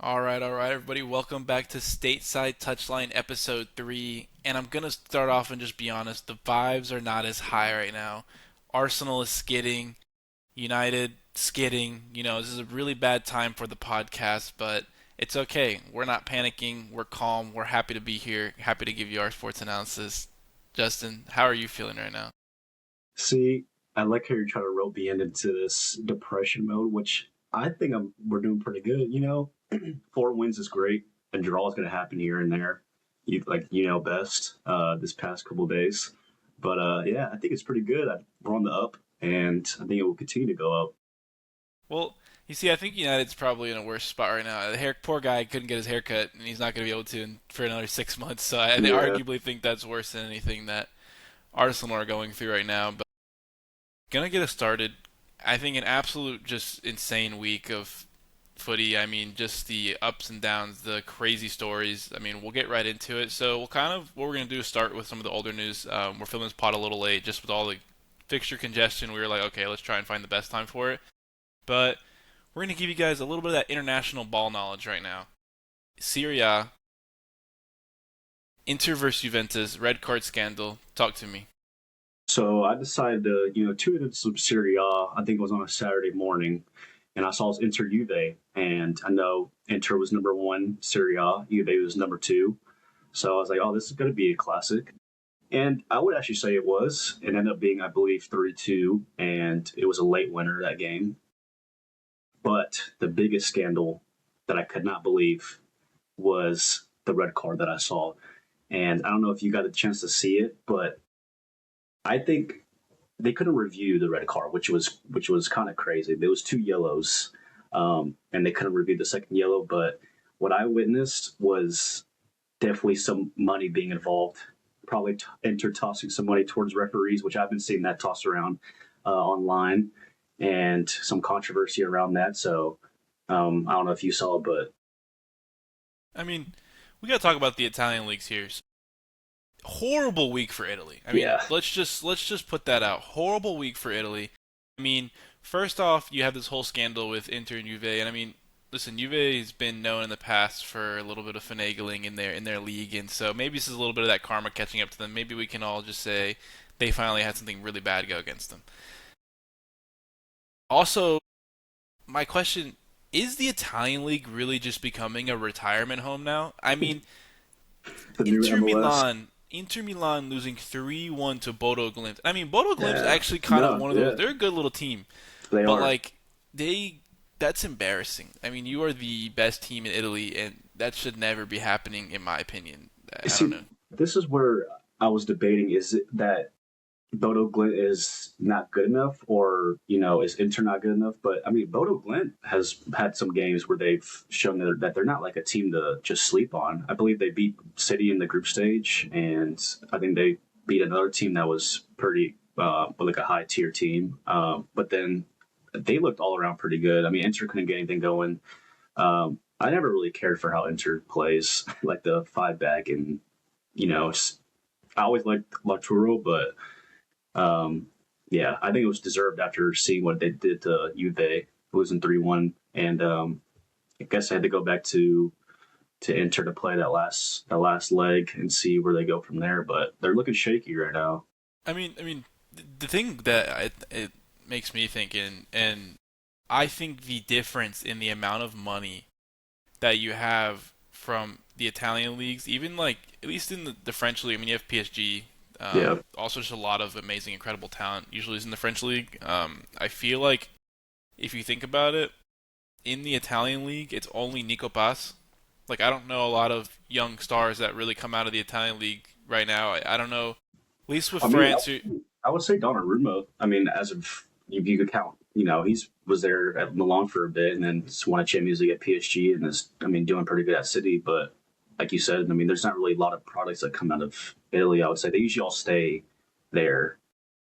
All right, everybody. Welcome back to Stateside Touchline Episode 3. And I'm going to start off and just be honest. The vibes are not as high right now. Arsenal is skidding. United skidding. This is a really bad time for the podcast, but it's okay. We're not panicking. We're calm. We're happy to be here. Happy to give you our sports analysis. Justin, how are you feeling right now? See, I like how you're trying to rope me into this depression mode, which I think we're doing pretty good. Four wins is great. A draw is going to happen here and there. Best this past couple of days. But yeah, I think it's pretty good. We're on the up, and I think it will continue to go up. Well, you see, I think United's probably in a worse spot right now. The poor guy couldn't get his hair cut, and he's not going to be able to for another 6 months. So they Yeah. arguably think that's worse than anything that Arsenal are going through right now. But gonna get us started. I think an absolute just insane week of footy. I mean, just the ups and downs, the crazy stories. I mean, we'll get right into it. So we'll kind of what we're gonna do is start with some of the older news. We're filming this pod a little late, just with all the fixture congestion. We were like, okay, let's try and find the best time for it. But we're gonna give you guys a little bit of that international ball knowledge right now. Serie A, Inter versus Juventus, red card scandal. Talk to me. So I decided to, tune into some Serie A. I think it was on a Saturday morning, and I saw Inter Juve, and I know Inter was number one Serie A, Juve was number two. So I was like, oh, this is going to be a classic. And I would actually say it was. It ended up being, I believe, 3-2, and it was a late winner that game. But the biggest scandal that I could not believe was the red card that I saw. And I don't know if you got a chance to see it, but I think they couldn't review the red card, which was kind of crazy. There was two yellows, and they couldn't review the second yellow. But what I witnessed was definitely some money being involved. Probably Inter tossing some money towards referees, which I've been seeing that tossed around online, and some controversy around that. So I don't know if you saw, but I mean, we gotta talk about the Italian leagues here. Horrible week for Italy. I mean, yeah, let's just put that out. Horrible week for Italy. I mean, first off, you have this whole scandal with Inter and Juve, and I mean, listen, Juve has been known in the past for a little bit of finagling in their league, and so maybe this is a little bit of that karma catching up to them. Maybe we can all just say they finally had something really bad go against them. Also, my question is the Italian league really just becoming a retirement home now? I mean, the new Inter MLS. Milan, Inter Milan losing 3-1 to Bodo Glimt. I mean, Bodo Glimt's Yeah, actually kind of no, one of those. yeah, They're a good little team, they but are. like they, that's embarrassing. I mean, you are the best team in Italy, and that should never be happening, in my opinion. I don't See, know. this is where I was debating: is it that Bodo Glint is not good enough, or is Inter not good enough? But I mean, Bodo Glint has had some games where they've shown that they're not like a team to just sleep on. I believe they beat City in the group stage, and I think they beat another team that was pretty like a high tier team. But then they looked all around pretty good. I mean, Inter couldn't get anything going. I never really cared for how Inter plays, like the five back, and you know, I always liked Laturo, but yeah, I think it was deserved after seeing what they did to Juve, losing 3-1, and I guess I had to go back to Inter to play that last leg and see where they go from there. But they're looking shaky right now. I mean, the thing that it makes me think, and I think the difference in the amount of money that you have from the Italian leagues, even like at least in the French league. I mean, you have PSG. Yeah, Also, just a lot of amazing, incredible talent. Usually, is in the French league. I feel like if you think about it, in the Italian league, it's only Nico Pass. Like, I don't know a lot of young stars that really come out of the Italian league right now. I don't know. At least with I mean, France, I would say Donnarumma. I mean, as of if you could count, he's was there at Milan for a bit, and then won a Champions League at PSG, and is I mean doing pretty good at City. But like you said, I mean, there's not really a lot of products that come out of Italy. I would say they usually all stay there,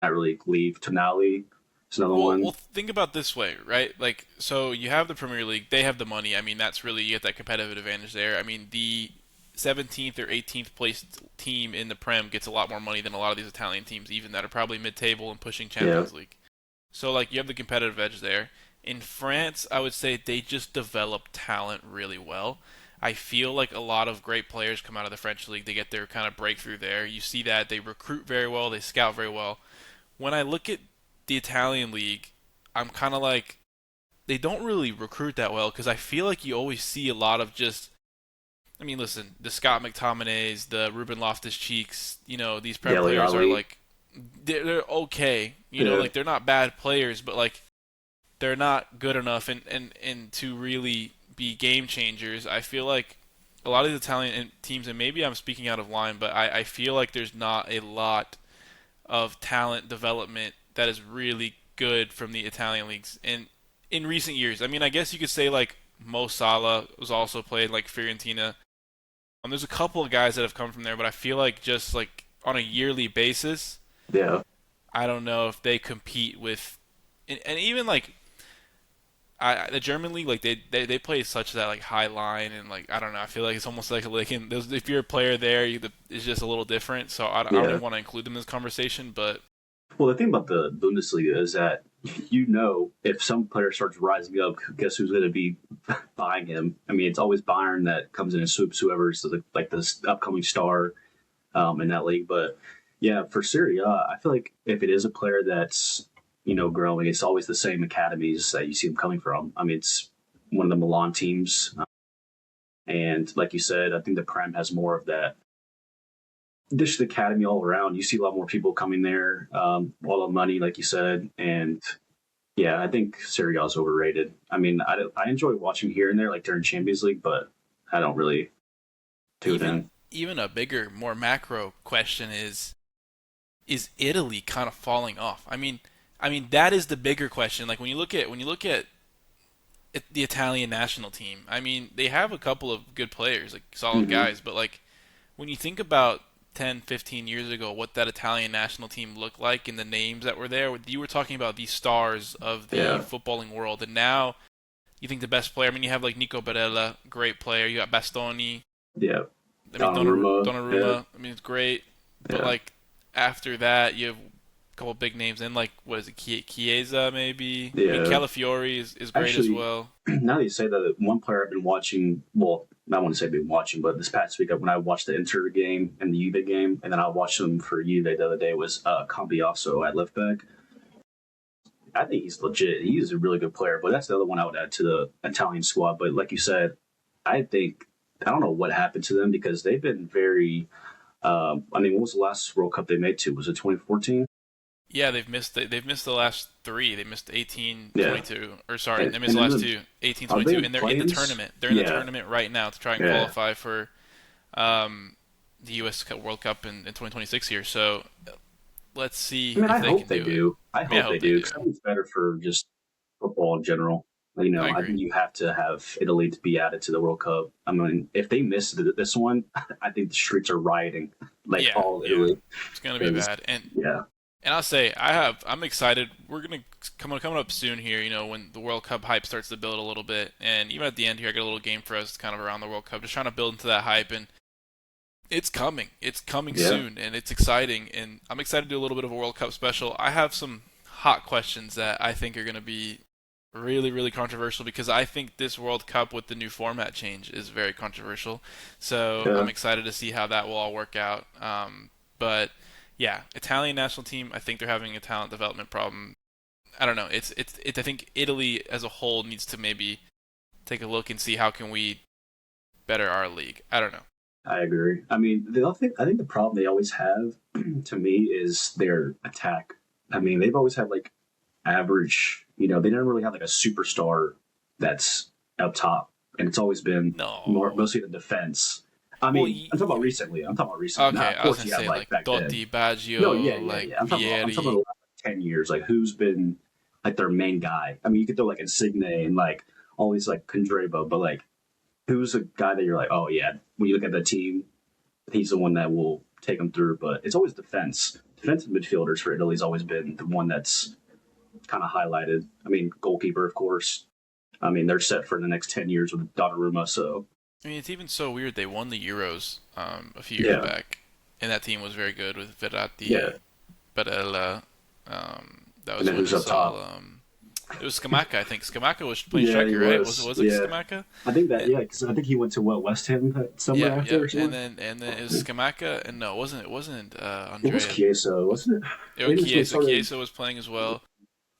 not really leave. Tonali is another well, one. think about it this way, right? Like, so you have the Premier League, they have the money. I mean, that's really you get that competitive advantage there. I mean, the 17th or 18th placed team in the Prem gets a lot more money than a lot of these Italian teams, even that are probably mid-table and pushing Yeah, Champions League. So, like, you have the competitive edge there. In France, I would say they just develop talent really well. I feel like a lot of great players come out of the French league. They get their kind of breakthrough there. You see that they recruit very well, they scout very well. When I look at the Italian league, I'm kind of like they don't really recruit that well because I feel like you always see a lot of just. I mean, listen, the Scott McTominays, the Ruben Loftus-Cheeks, these Prem Dele players are Alli. like they're okay. Yeah, Like they're not bad players, but like they're not good enough and to really be game changers. I feel like a lot of the Italian teams, and maybe I'm speaking out of line, but I feel like there's not a lot of talent development that is really good from the Italian leagues in recent years. I mean, I guess you could say like Mo Salah was also played like Fiorentina. There's a couple of guys that have come from there, but I feel like just like on a yearly basis, yeah. I don't know if they compete with, and even like the German league, like they play such that like high line and like I don't know. I feel like it's almost like if you're a player there, it's just a little different. So I don't Yeah. even want to include them in this conversation, but Well, the thing about the Bundesliga is that if some player starts rising up, guess who's going to be buying him? I mean, it's always Bayern that comes in and swoops whoever's like this upcoming star in that league. But yeah, for Serie A, I feel like if it is a player that's growing, it's always the same academies that you see them coming from. I mean, it's one of the Milan teams, and like you said, I think the Prem has more of that dish the academy all around. You see a lot more people coming there, a lot of money, like you said, and yeah, I think Serie A is overrated. I mean, I enjoy watching here and there, like during Champions League, but I don't really tune even in. even a bigger, more macro question is Italy kind of falling off? I mean that is the bigger question. Like when you look at the Italian national team, I mean they have a couple of good players, like solid Hmm. guys, but like when you think about 10, 15 years ago, what that Italian national team looked like and the names that were there, you were talking about these stars of the Yeah, footballing world. And now you think the best player, I mean, you have like Nico Barella, great player. You got Bastoni. yeah, I mean, Donnarumma, yeah, Donnarumma, I mean, it's great. But yeah, like after that, you have a couple big names. And like, what is it, Chiesa maybe? I mean, yeah. Calafiori is great as Actually, well. now that you say that, one player I've been watching, well, I want to say I've been watching, but this past week when I watched the Inter game and the Juve game, and then I watched them for Juve the other day was Cambiasso at left back. I think he's legit. He's a really good player, but that's the other one I would add to the Italian squad. But like you said, I don't know what happened to them because they've been very. I mean, what was the last World Cup they made to? Was it 2014? Yeah, they've missed the last three. They missed 18, Yeah, 22, or sorry, and they missed and the in last the two, 18, are they 22, in and they're in the play-ins? tournament. They're in the Yeah, tournament right now to try and yeah. qualify for the U.S. World Cup in 2026 here. So let's I see mean, if I they hope can they do it. do. I I mean, I hope they hope they do do. because I think it's better for just football in general. I I agree. think you have to have Italy to be added to the World Cup. I mean, if they miss this one, I think the streets are rioting, like Yeah, all yeah, Italy. it's gonna be Because bad. yeah, And I'll say I'm excited. We're gonna coming up soon here. When the World Cup hype starts to build a little bit, and even at the end here, I got a little game for us kind of around the World Cup, just trying to build into that hype. And it's coming. It's coming yeah, soon, and it's exciting. And I'm excited to do a little bit of a World Cup special. I have some hot questions that I think are gonna be really, really controversial because I think this World Cup with the new format change is very controversial. So yeah. I'm excited to see how that will all work out. But yeah, Italian national team. I think they're having a talent development problem. I don't know. It's. I think Italy as a whole needs to maybe take a look and see how can we better our league. I don't know. I agree. I mean, the other thing, I think the problem they always have to me is their attack. I mean, they've always had like average. They never really had like a superstar that's up top, and it's always been more No. mostly the defense. I Well, mean, I'm talking about recently. I'm talking about recently. Now, okay. of I was course, gonna you have say like like back then. Totti, No, yeah, Baggio, yeah, like yeah. I'm talking about the Vieri. last 10 years. Like, who's been like their main guy? I mean, you could throw like Insigne and like all these like Kondreva, but like, who's a guy that you're like, oh yeah, when you look at the team, he's the one that will take them through. But it's always defense. Defensive midfielders for Italy's always been the one that's kind of highlighted. I mean, goalkeeper, of course. I mean, they're set for the next 10 years with Donnarumma. So I mean, it's even so weird. They won the Euros a few years yeah, back, and that team was very good with yeah. Verratti, Barella. That And was then when who's we up saw top? It was Skamaka, I think. Skamaka was playing Yeah, he striker, right? Was was. was it Yeah, Skamaka? I think that. And, Yeah, because I think he went to what West Ham summer yeah, after yeah. or And something. then and then it was Skamaka, and no, it wasn't It was Andrea. Chiesa, Was wasn't it? it I was think that's when he Chiesa? started. Chiesa was playing as well.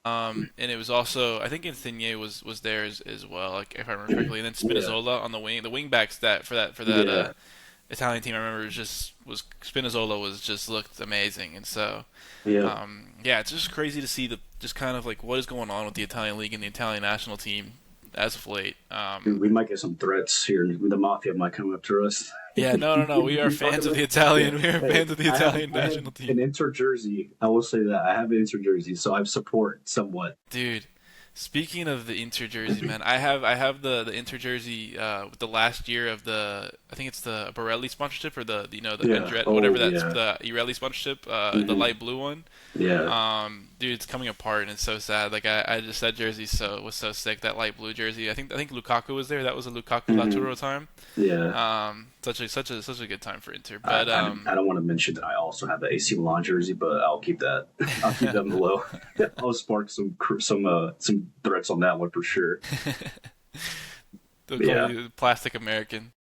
And it was also I think Insigne was there as well, like if I remember correctly. And then Yeah, Spinazzola on the wing. The wing backs that for that yeah, Italian team I remember was Spinazzola was just looked amazing, and so yeah. yeah, it's just crazy to see the just kind of like what is going on with the Italian league and the Italian national team as of late. Dude, we might get some threats here. The mafia might come up to us. Yeah, no, no, no. We are We talk fans of about. the Yeah. Italian. We are Hey, fans of the Italian I have national team, an Inter jersey. I will say that I have an Inter jersey, so I support somewhat. dude. Speaking of the Inter jersey, man, I have the Inter jersey with the last year of the I think it's the Borelli sponsorship or the Yeah. Andret whatever Oh that's yeah. the Irelli sponsorship the Hmm. light blue one. Yeah. Dude, it's coming apart and it's so sad. Like I just that jersey was so sick. That light blue jersey. I think Lukaku was there. That was a Lukaku Hmm. Laturo time. Yeah. Such a good time for Inter. I, But I, I don't want to mention that I also have the AC Milan jersey, but I'll keep that. I'll keep that below. I'll spark some threats on that one for sure. they'll But call yeah, you Plastic American.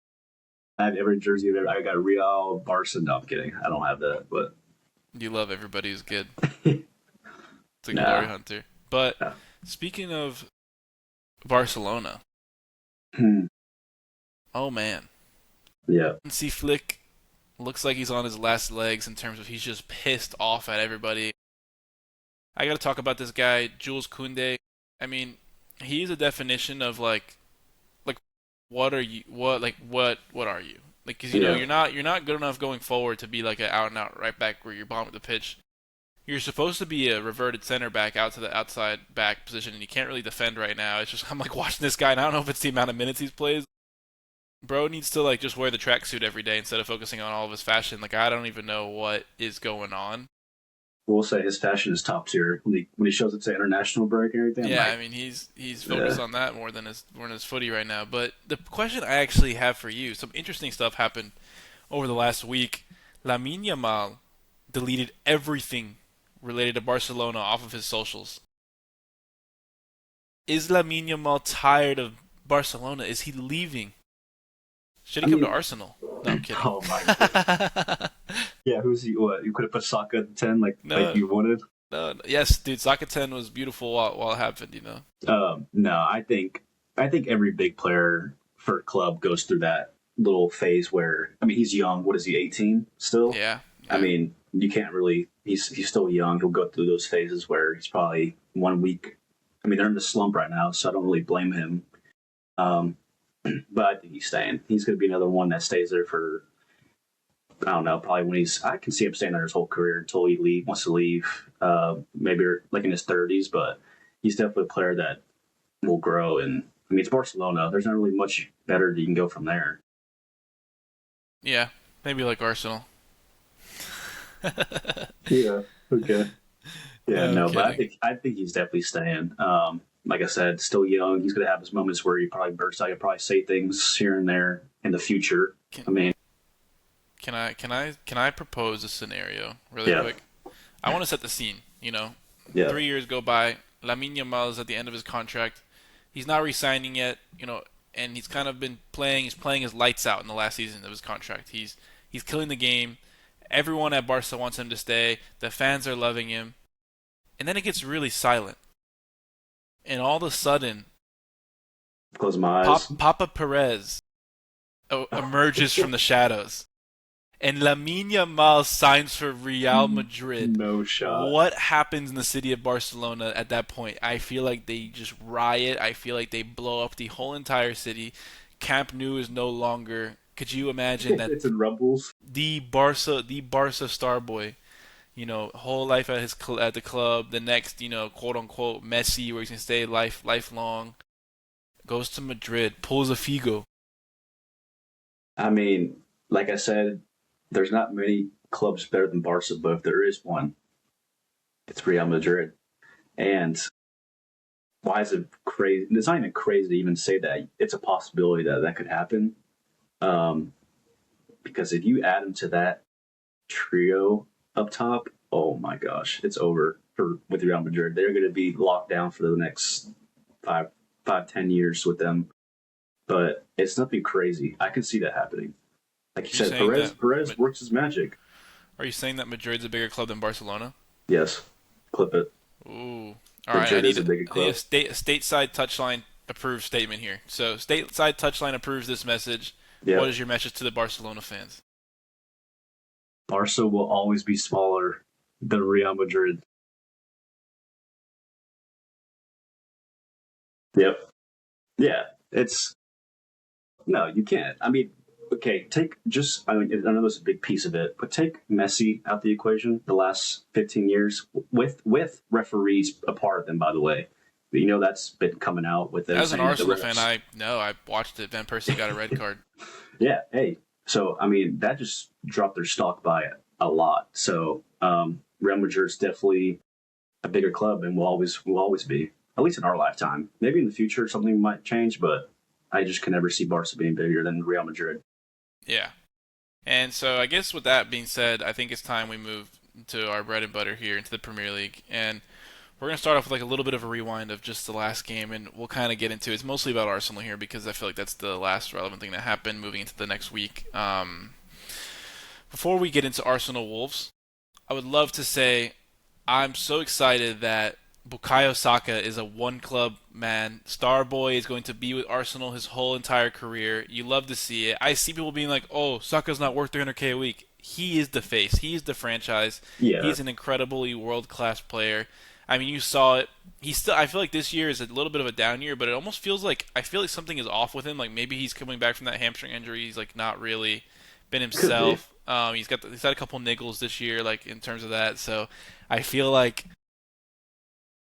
I have every jersey. I got Real, Barca. No, I'm kidding. I don't have that, but You love everybody who's good. It's a glory nah. hunter. But nah. speaking of Barcelona, Hmm. oh man, Yeah. see Flick looks like he's on his last legs in terms of he's just pissed off at everybody. I got to talk about this guy, Jules Koundé. I mean, he's a definition of like what are you what are you? Like cuz Yeah. you're not good enough going forward to be like an out and out right back where you're bombing the pitch. You're supposed to be a reverted center back out to the outside back position, and you can't really defend right now. It's just I'm like watching this guy, and I don't know if it's the amount of minutes he's plays. Bro needs to like just wear the tracksuit every day instead of focusing on all of his fashion. Like I don't even know what is going on. We'll say his fashion is top tier when he shows up to international break and everything. I'm Yeah, I like, mean he's focused yeah. on that more than his footy right now. But the question I actually have for you, some interesting stuff happened over the last week. Lamine Yamal deleted everything related to Barcelona off of his socials. Is Lamine Yamal tired of Barcelona? Is he leaving? Should I he come to mean, Arsenal? No, I'm kidding. oh my goodness. Yeah, who's he? What you could have put Saka at 10, like no, you wanted. no. Yes, dude, Sakaten was beautiful while it happened. No, I think every big player for a club goes through that little phase where I mean he's young. What is he? 18 still? Yeah, I yeah. mean you can't really. He's still young. He'll go through those phases where he's probably 1 week. I mean they're in the slump right now, so I don't really blame him. Um, but I think he's staying. He's going to be another one that stays there for I don't know. Probably when I can see him staying there his whole career until wants to leave. Maybe like in his 30s, but he's definitely a player that will grow. And I mean, it's Barcelona. There's not really much better that you can go from there. Yeah, maybe like Arsenal. Yeah. Okay. Yeah. No, I'm No, but I kidding. think I think he's definitely staying. Like I said, still young. He's going to have his moments where he probably bursts out. He'll probably say things here and there in the future. Can I mean, can I propose a scenario really yeah, quick? I want to set the scene. yeah. 3 years go by. Lamine Yamal is at the end of his contract. He's not re-signing yet. And he's kind of been playing. He's playing his lights out in the last season of his contract. He's killing the game. Everyone at Barca wants him to stay. The fans are loving him. And then it gets really silent. And all of a sudden, Close my eyes. Papa Perez emerges from the shadows. And Lamine Yamal signs for Real Madrid. No shot. What happens in the city of Barcelona at that point? I feel like they just riot. I feel like they blow up the whole entire city. Camp Nou is no longer. Could you imagine that It's in rumbles. the Barca star boy, whole life at the club, the next, quote unquote Messi, where he's gonna stay lifelong, goes to Madrid, pulls a Figo. I mean, like I said, there's not many clubs better than Barca, but if there is one, it's Real Madrid. And why is it crazy? It's not even crazy to even say that. It's a possibility that that could happen. Um, because if you add him to that trio up top, oh my gosh, it's over with Real Madrid. They're going to be locked down for the next five, 10 years with them. But it's nothing crazy. I can see that happening. Like you Are you said, saying that? Perez works his magic. Are you saying that Madrid's a bigger club than Barcelona? Yes, clip it. Ooh. All right. Madrid is a bigger I need club. stateside touchline approved statement here. So stateside touchline approves this message. Yeah, What is your message to the Barcelona fans? Barca will always be smaller than Real Madrid. Yep. Yeah, it's no, you can't. I mean, okay, I mean, I know that's a big piece of it, but take Messi out the equation. The last 15 years, with referees a part of them, by the way. You know that's been coming out with them As an saying that the Arsenal fan, refs. I know I watched it. Van Persie got a red card. Yeah, hey. So I mean, that just dropped their stock by a lot. So Real Madrid's definitely a bigger club, and will always be, at least in our lifetime. Maybe in the future something might change, but I just can never see Barca being bigger than Real Madrid. Yeah. And so I guess with that being said, I think it's time we move to our bread and butter here into the Premier League. And we're going to start off with like a little bit of a rewind of just the last game, and we'll kind of get into it's mostly about Arsenal here because I feel like that's the last relevant thing that happened moving into the next week. Before we get into Arsenal Wolves, I would love to say I'm so excited that Bukayo Saka is a one club man. Star boy is going to be with Arsenal his whole entire career. You love to see it. I see people being like, "Oh, Saka's not worth 300K a week." He is the face. He is the franchise. Yeah, He's an incredibly world class player. I mean, you saw it. He's still. I feel like this year is a little bit of a down year, but it almost feels like I feel like something is off with him. Like maybe he's coming back from that hamstring injury. He's like not really been could be. himself. He's had a couple niggles this year, like in terms of that. So I feel like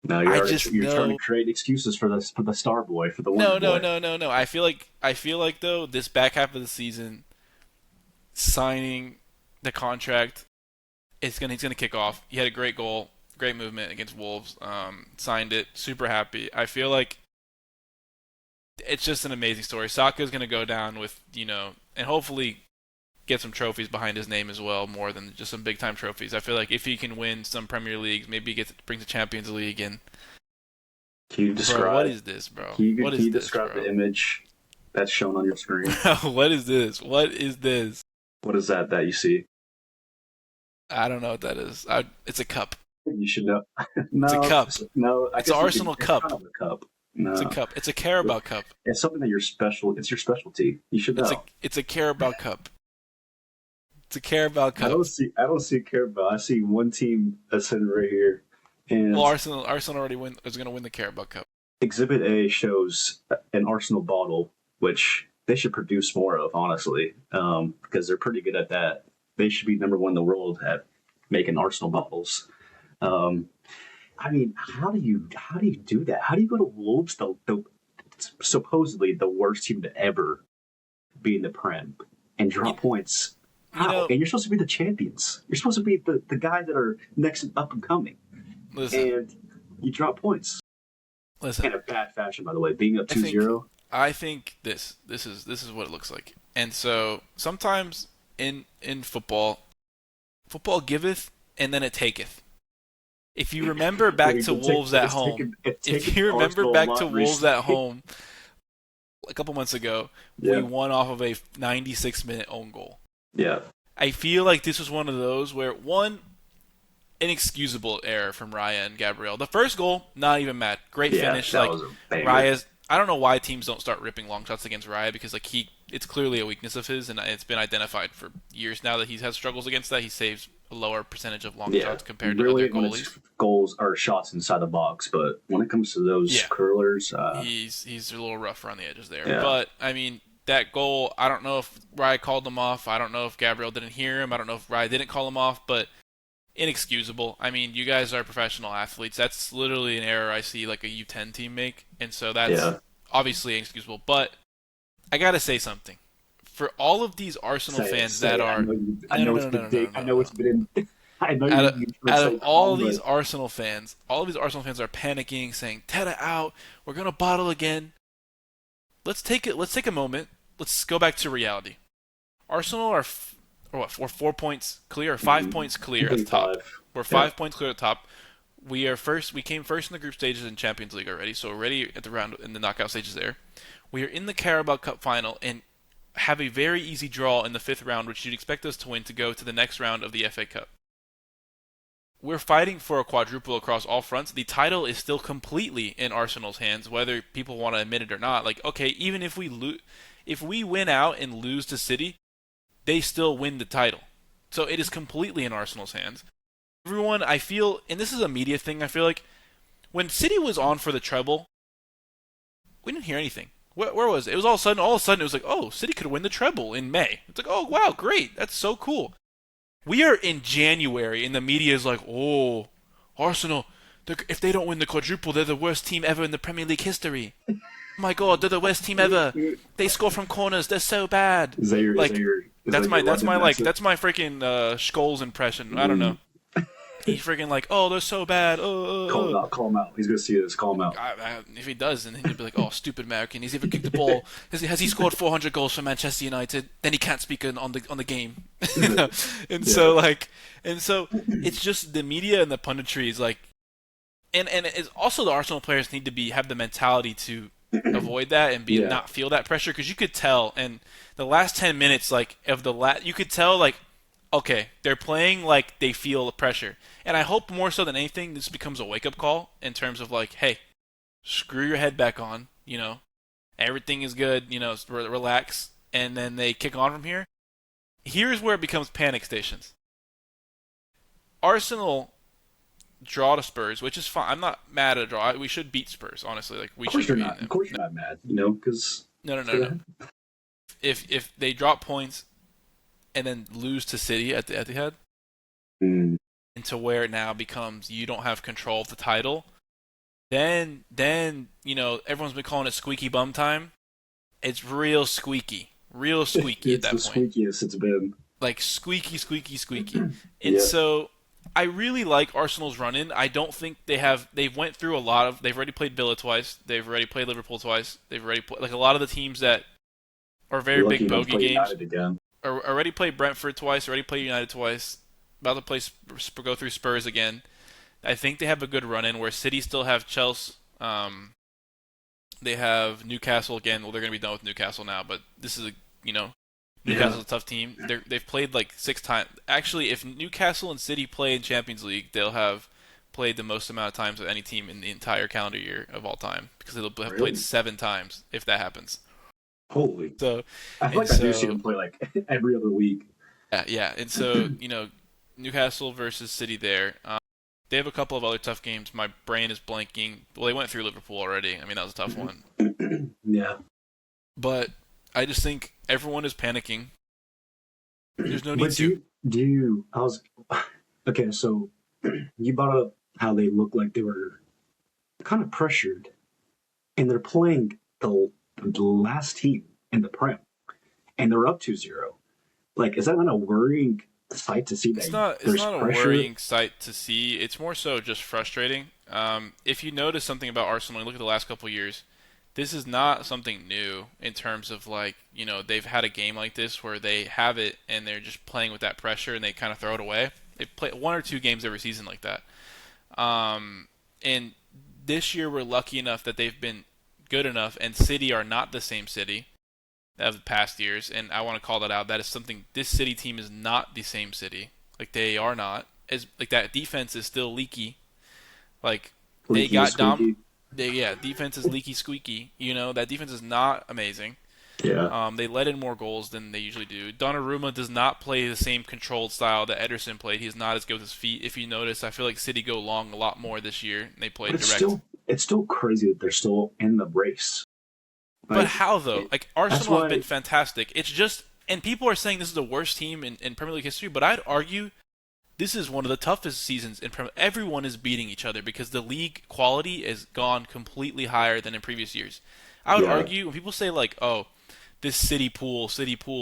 No, I just you're trying to know. create excuses for the star boy, for the wonder No, no, boy. no, no, no. I feel like though this back half of the season, signing the contract, he's gonna kick off. He had a great goal, great movement against Wolves. Signed it, super happy. I feel like it's just an amazing story. Saka's gonna go down with and hopefully get some trophies behind his name as well, more than just some big time trophies. I feel like if he can win some Premier Leagues, maybe brings the Champions League and Can you bro, what describe? is this, bro? Can What is you this, describe the bro? image that's shown on your screen? What is this? What is this? What is that you see? I don't know what that is. It's a cup. You should know. It's a No, cup. no. I It's an guess Arsenal it's kind cup. of a cup. It's a No, cup. It's a Carabao cup. it's something that you're special. It's your specialty. You should It's a know. it's a Carabao cup. It's a Carabao I cup. don't see. I don't see Carabao. I see one team that's sitting right here, Well, and Arsenal already is going to win the Carabao Cup. Exhibit A shows an Arsenal bottle, which they should produce more of, honestly, because they're pretty good at that. They should be number one in the world at making Arsenal bottles. Um, I mean, how do you do that? How do you go to Wolves, the supposedly the worst team to ever be in the Prem, and You, drop points? you How? know, And you're supposed to be the champions. You're supposed to be the guys that are next and up and coming, listen, and you drop points listen. in a bad fashion, by the way, being up I two think zero. I think this is what it looks like. And so sometimes in football giveth and then it taketh. If you remember back Wait, to Wolves at home, it's if taken you remember Arsenal a back to lot Wolves at recently. home a couple months ago, we Yeah, won off of a 96-minute own goal. yeah, I feel like this was one of those where one inexcusable error from Raya and Gabriel. The first goal, not even mad. Great yeah. finish. That Like was a banger. Raya's. I don't know why teams don't start ripping long shots against Raya because like it's clearly a weakness of his, and it's been identified for years now that he has struggles against that. He saves a lower percentage of long Yeah, shots compared to other really, when it's goalies. goals or shots inside the box, but when it comes to those Yeah, curlers, he's a little rough around the edges there. yeah, But I mean that goal, I don't know if Raya called him off. I don't know if Gabriel didn't hear him. I don't know if Raya didn't call him off, but inexcusable. I mean, you guys are professional athletes. That's literally an error I see like a U10 team make, and so that's yeah. obviously inexcusable. But I gotta say something. For all of these Arsenal Say it, fans say that it. are I no no know no it's no been no no dig. no I no know no. it's been. I know Out you. of You're trying to out of say all calm, of these but Arsenal fans, all of these Arsenal fans are panicking, saying Teta out. We're gonna bottle again. Let's take it. Let's take a moment. Let's go back to reality. Arsenal are or what? We're 4 points clear, or 5 points I clear at the think top. five. We're Yeah, 5 points clear at the top. We are first. We came first in the group stages in Champions League already, so already at the round in the knockout stages there. We are in the Carabao Cup final and have a very easy draw in the fifth round, which you'd expect us to win to go to the next round of the FA Cup. We're fighting for a quadruple across all fronts. The title is still completely in Arsenal's hands, whether people want to admit it or not. Like, okay, even if we win out and lose to City, they still win the title. So it is completely in Arsenal's hands. Everyone, I feel, and this is a media thing, I feel like when City was on for the treble, we didn't hear anything. Where was it? It was all of a sudden, it was like, oh, City could win the treble in May. It's like, oh, wow, great. That's so cool. We are in January, and the media is like, oh, Arsenal, if they don't win the quadruple, they're the worst team ever in the Premier League history. Oh my God, they're the worst team ever. They score from corners. They're so bad. That's my freaking Scholes impression. I don't know. He's freaking like, oh, they're so bad. Call him out. He's gonna see this. Call him out. If he does, then he'll be like, oh, stupid American. He's even kicked the ball. Has he scored 400 goals for Manchester United? Then he can't speak on the game. So it's just the media and the punditry is like, and it's also the Arsenal players need to have the mentality to avoid that and not feel that pressure, because you could tell. And the last 10 minutes, like you could tell like, okay, they're playing like they feel the pressure. And I hope more so than anything, this becomes a wake-up call in terms of like, hey, screw your head back on, everything is good, relax, and then they kick on from here. Here's where it becomes panic stations. Arsenal draw to Spurs, which is fine. I'm not mad at a draw. We should beat Spurs, honestly. Like we should beat them. Of course you're not mad, because no. If they drop points and then lose to City at the Etihad, into where it now becomes you don't have control of the title, then everyone's been calling it squeaky bum time. It's real squeaky at that point. It's the squeakiest it's been. Like squeaky. And so I really like Arsenal's run-in. I don't think they've went through they've already played Villa twice. They've already played Liverpool twice. They've already played, like, a lot of the teams that are very big bogey games. Already played Brentford twice, already played United twice, about to go through Spurs again. I think they have a good run-in where City still have Chelsea. They have Newcastle again. Well, they're going to be done with Newcastle now, but this is Newcastle's a tough team. They've played like 6 times. Actually, if Newcastle and City play in Champions League, they'll have played the most amount of times of any team in the entire calendar year of all time, because they'll have played 7 times if that happens. Holy. So I feel like I do see them play like every other week. Yeah. And so, Newcastle versus City there. They have a couple of other tough games. My brain is blanking. Well, they went through Liverpool already. I mean, that was a tough one. Yeah. But I just think everyone is panicking. There's no need to. Okay, so you brought up how they look like they were kind of pressured, and they're playing the last team in the Prem, and they're up 2-0. Like, is that not a worrying sight to see? It's not a worrying sight to see. It's more so just frustrating. If you notice something about Arsenal, look at the last couple of years, this is not something new in terms of like, they've had a game like this where they have it and they're just playing with that pressure and they kind of throw it away. They play 1 or 2 games every season like that. And this year we're lucky enough that they've been good enough, and City are not the same City of the past years, and I want to call that out. That is something. This City team is not the same City. Like, they are not. That defense is still leaky. Like, they got defense is leaky squeaky. That defense is not amazing. Yeah. They let in more goals than they usually do. Donnarumma does not play the same controlled style that Ederson played. He's not as good with his feet. If you notice, I feel like City go long a lot more this year. And they play direct. It's still crazy that they're still in the race. But how, though? Like, Arsenal have been fantastic. It's just, and people are saying this is the worst team in Premier League history, but I'd argue this is one of the toughest seasons in Premier League. Everyone is beating each other because the league quality has gone completely higher than in previous years. I would argue, when people say, like, oh, this City pool,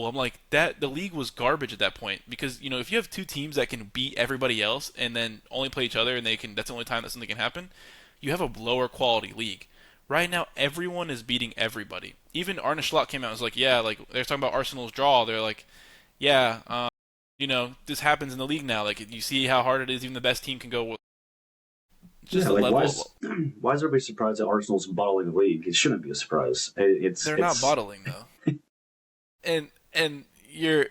I'm like, the league was garbage at that point, because, if you have 2 teams that can beat everybody else and then only play each other and that's the only time that something can happen, you have a lower quality league. Right now, everyone is beating everybody. Even Arne Slot came out and was like, yeah, like, they're talking about Arsenal's draw. They're like, yeah, this happens in the league now. Like, you see how hard it is. Even the best team can go just Yeah, the like level. why is everybody surprised that Arsenal's bottling the league? It shouldn't be a surprise. They're not It's bottling though, and you're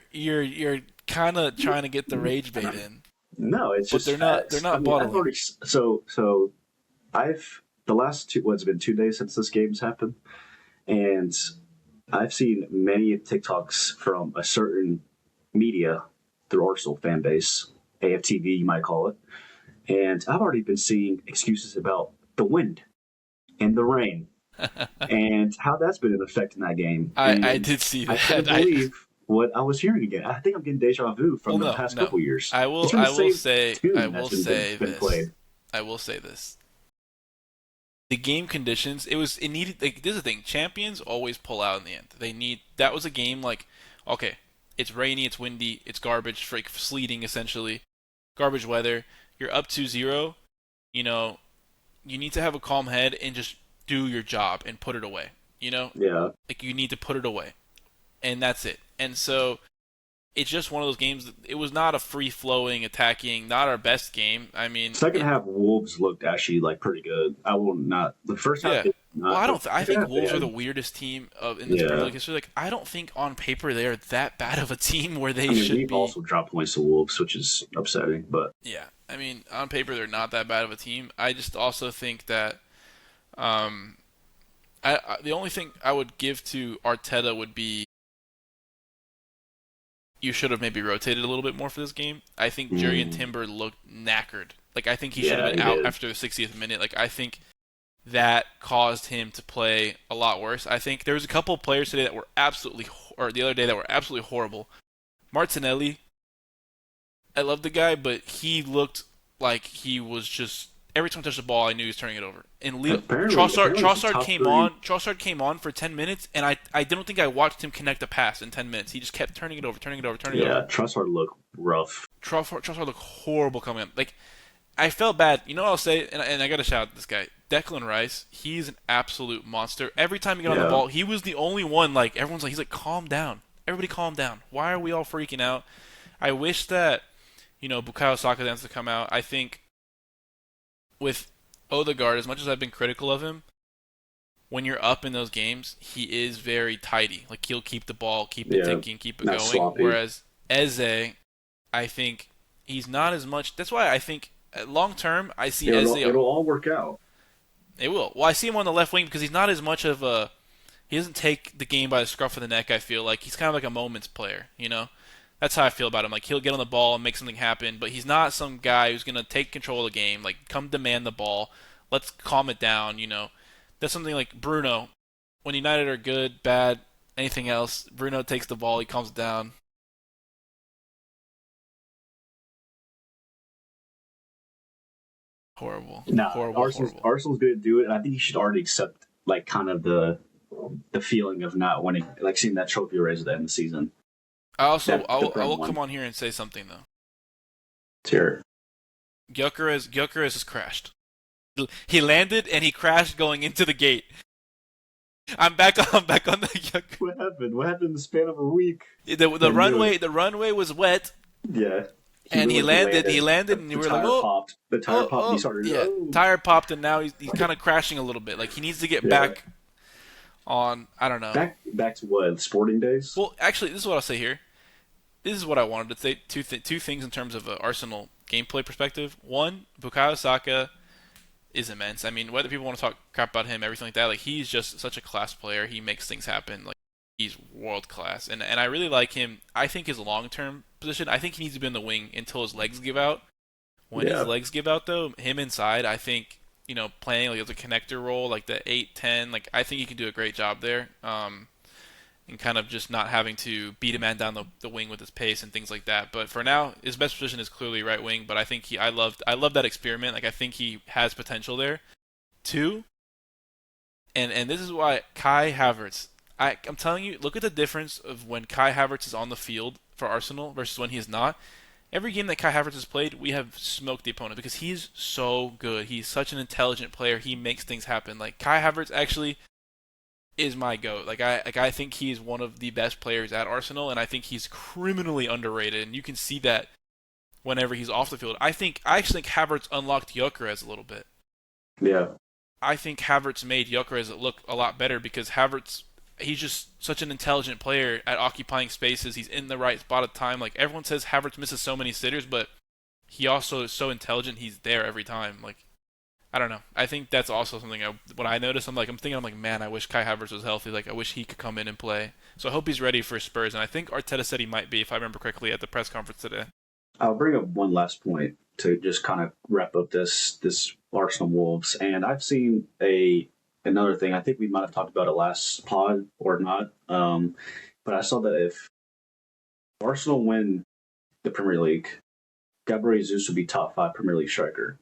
kind of trying to get the rage bait in, no, it's but just they're facts. I not mean, I've bottling. already so I've the last two what's it been 2 days since this game's happened, and I've seen many TikToks from a certain media through Arsenal fan base, AFTV you might call it, and I've already been seeing excuses about the wind and the rain and how that's been an effect in that game. I And did see I that. couldn't believe what I was hearing again. I think I'm getting deja vu Well, from the no, past no. couple years. It's been the I will same say I tune that's will been say been this. played. I will say this. The game conditions, it needed, like, this is the thing. Champions always pull out in the end. That was a game like, okay, it's rainy, it's windy, it's garbage, freak sleeting essentially, garbage weather. You're up 2-0. You know, you need to have a calm head and just do your job and put it away. You know, Yeah. like you need to put it away, and that's it. And so it's just one of those games. It was not a free flowing attacking, not our best game. I mean, Second half, Wolves looked actually like pretty good. I will not. The first half yeah. did Well, not, but I second think half they Wolves are the had. weirdest team in this Premier Yeah. League history. Like, I don't think on paper they are that bad of a team where they I mean, should we've be. also dropped points to Wolves, which is upsetting. But Yeah, I mean, on paper they're not that bad of a team. I just also think that um, the only thing I would give to Arteta would be you should have maybe rotated a little bit more for this game. I think Jurriën mm, Timber looked knackered. Like, I think he should have yeah, been he out did. after the 60th minute. Like, I think that caused him to play a lot worse. I think there was a couple of players today that were or the other day that were absolutely horrible. Martinelli, I love the guy, but he looked like he was just every time he touched the ball, I knew he was turning it over. And Apparently, he's a top three. Trossard came on for 10 minutes, and I didn't think I watched him connect a pass in 10 minutes. He just kept turning it over, turning it over, turning it over. Yeah, Trussard looked rough. Trossard looked horrible coming up. Like, I felt bad. You know what I'll say, and I got to shout out this guy, Declan Rice. He's an absolute monster. Every time he got on the Yeah, ball, he was the only one. Like, everyone's like, he's like, calm down. Everybody, calm down. Why are we all freaking out? I wish that Bukayo Saka has to come out. I think with Odegaard, as much as I've been critical of him, when you're up in those games, he is very tidy. Like, he'll keep the ball, keep it yeah, ticking, keep it not going. sloppy. Whereas Eze, I think he's not as much. That's why I think long term, I see Eze. It'll all work out. It will. Well, I see him on the left wing because he's not as much of a. He doesn't take the game by the scruff of the neck. I feel like he's kind of like a moments player. That's how I feel about him. Like, he'll get on the ball and make something happen, but he's not some guy who's gonna take control of the game. Like, come demand the ball. Let's calm it down. That's something like Bruno. When United are good, bad, anything else, Bruno takes the ball. He calms it down. Horrible, Nah, horrible, horrible. Arsenal's going to do it, and I think you should already accept like kind of the feeling of not winning, like seeing that trophy raised at the end of the season. I The will Prem come one. on here and say something though. Sure. Gyökeres has crashed. He landed and he crashed going into the gate. I'm back. I'm back on the Gyökeres. What happened? What happened in the span of a week? The I knew runway. it. The runway was wet, Yeah. and he When he landed. He landed, landed, and you the were like, tire "Oh, popped. The tire oh, popped, and he oh!" started, Yeah, oh. tire popped, and now he's kind of crashing a little bit. Like, he needs to get Yeah. back on. I don't know. Back to what? Sporting days? Well, actually, this is what I'll say here. This is what I wanted to say. Two things in terms of Arsenal gameplay perspective. One, Bukayo Saka is immense. I mean, whether people want to talk crap about him, everything like that, like, he's just such a class player. He makes things happen. Like, he's world class, and I really like him. I think his long term position. I think he needs to be in the wing until his legs give out. When his Yeah. legs give out, though, him inside, I think playing like as a connector role, like the 8-10, like, I think he can do a great job there. And kind of just not having to beat a man down the wing with his pace and things like that. But for now, his best position is clearly right wing. But I think I love that experiment. Like, I think he has potential there. Two, and this is why Kai Havertz. I'm telling you, look at the difference of when Kai Havertz is on the field for Arsenal versus when he is not. Every game that Kai Havertz has played, we have smoked the opponent because he's so good. He's such an intelligent player. He makes things happen. Like, Kai Havertz actually is my goat. I think he's one of the best players at Arsenal, and I think he's criminally underrated. And you can see that whenever he's off the field. I actually think Havertz unlocked Gyökeres a little bit. Yeah. I think Havertz made Gyökeres look a lot better because Havertz, he's just such an intelligent player at occupying spaces. He's in the right spot at time. Like everyone says, Havertz misses so many sitters, but he also is so intelligent. He's there every time. Like I don't know. I think that's also something when I notice. I'm like, man, I wish Kai Havertz was healthy. Like I wish he could come in and play. So I hope he's ready for Spurs. And I think Arteta said he might be, if I remember correctly, at the press conference today. I'll bring up one last point to just kind of wrap up this Arsenal Wolves, and I've seen a another thing. I think we might have talked about it last pod or not, but I saw that if Arsenal win the Premier League, Gabriel Jesus would be top five Premier League striker,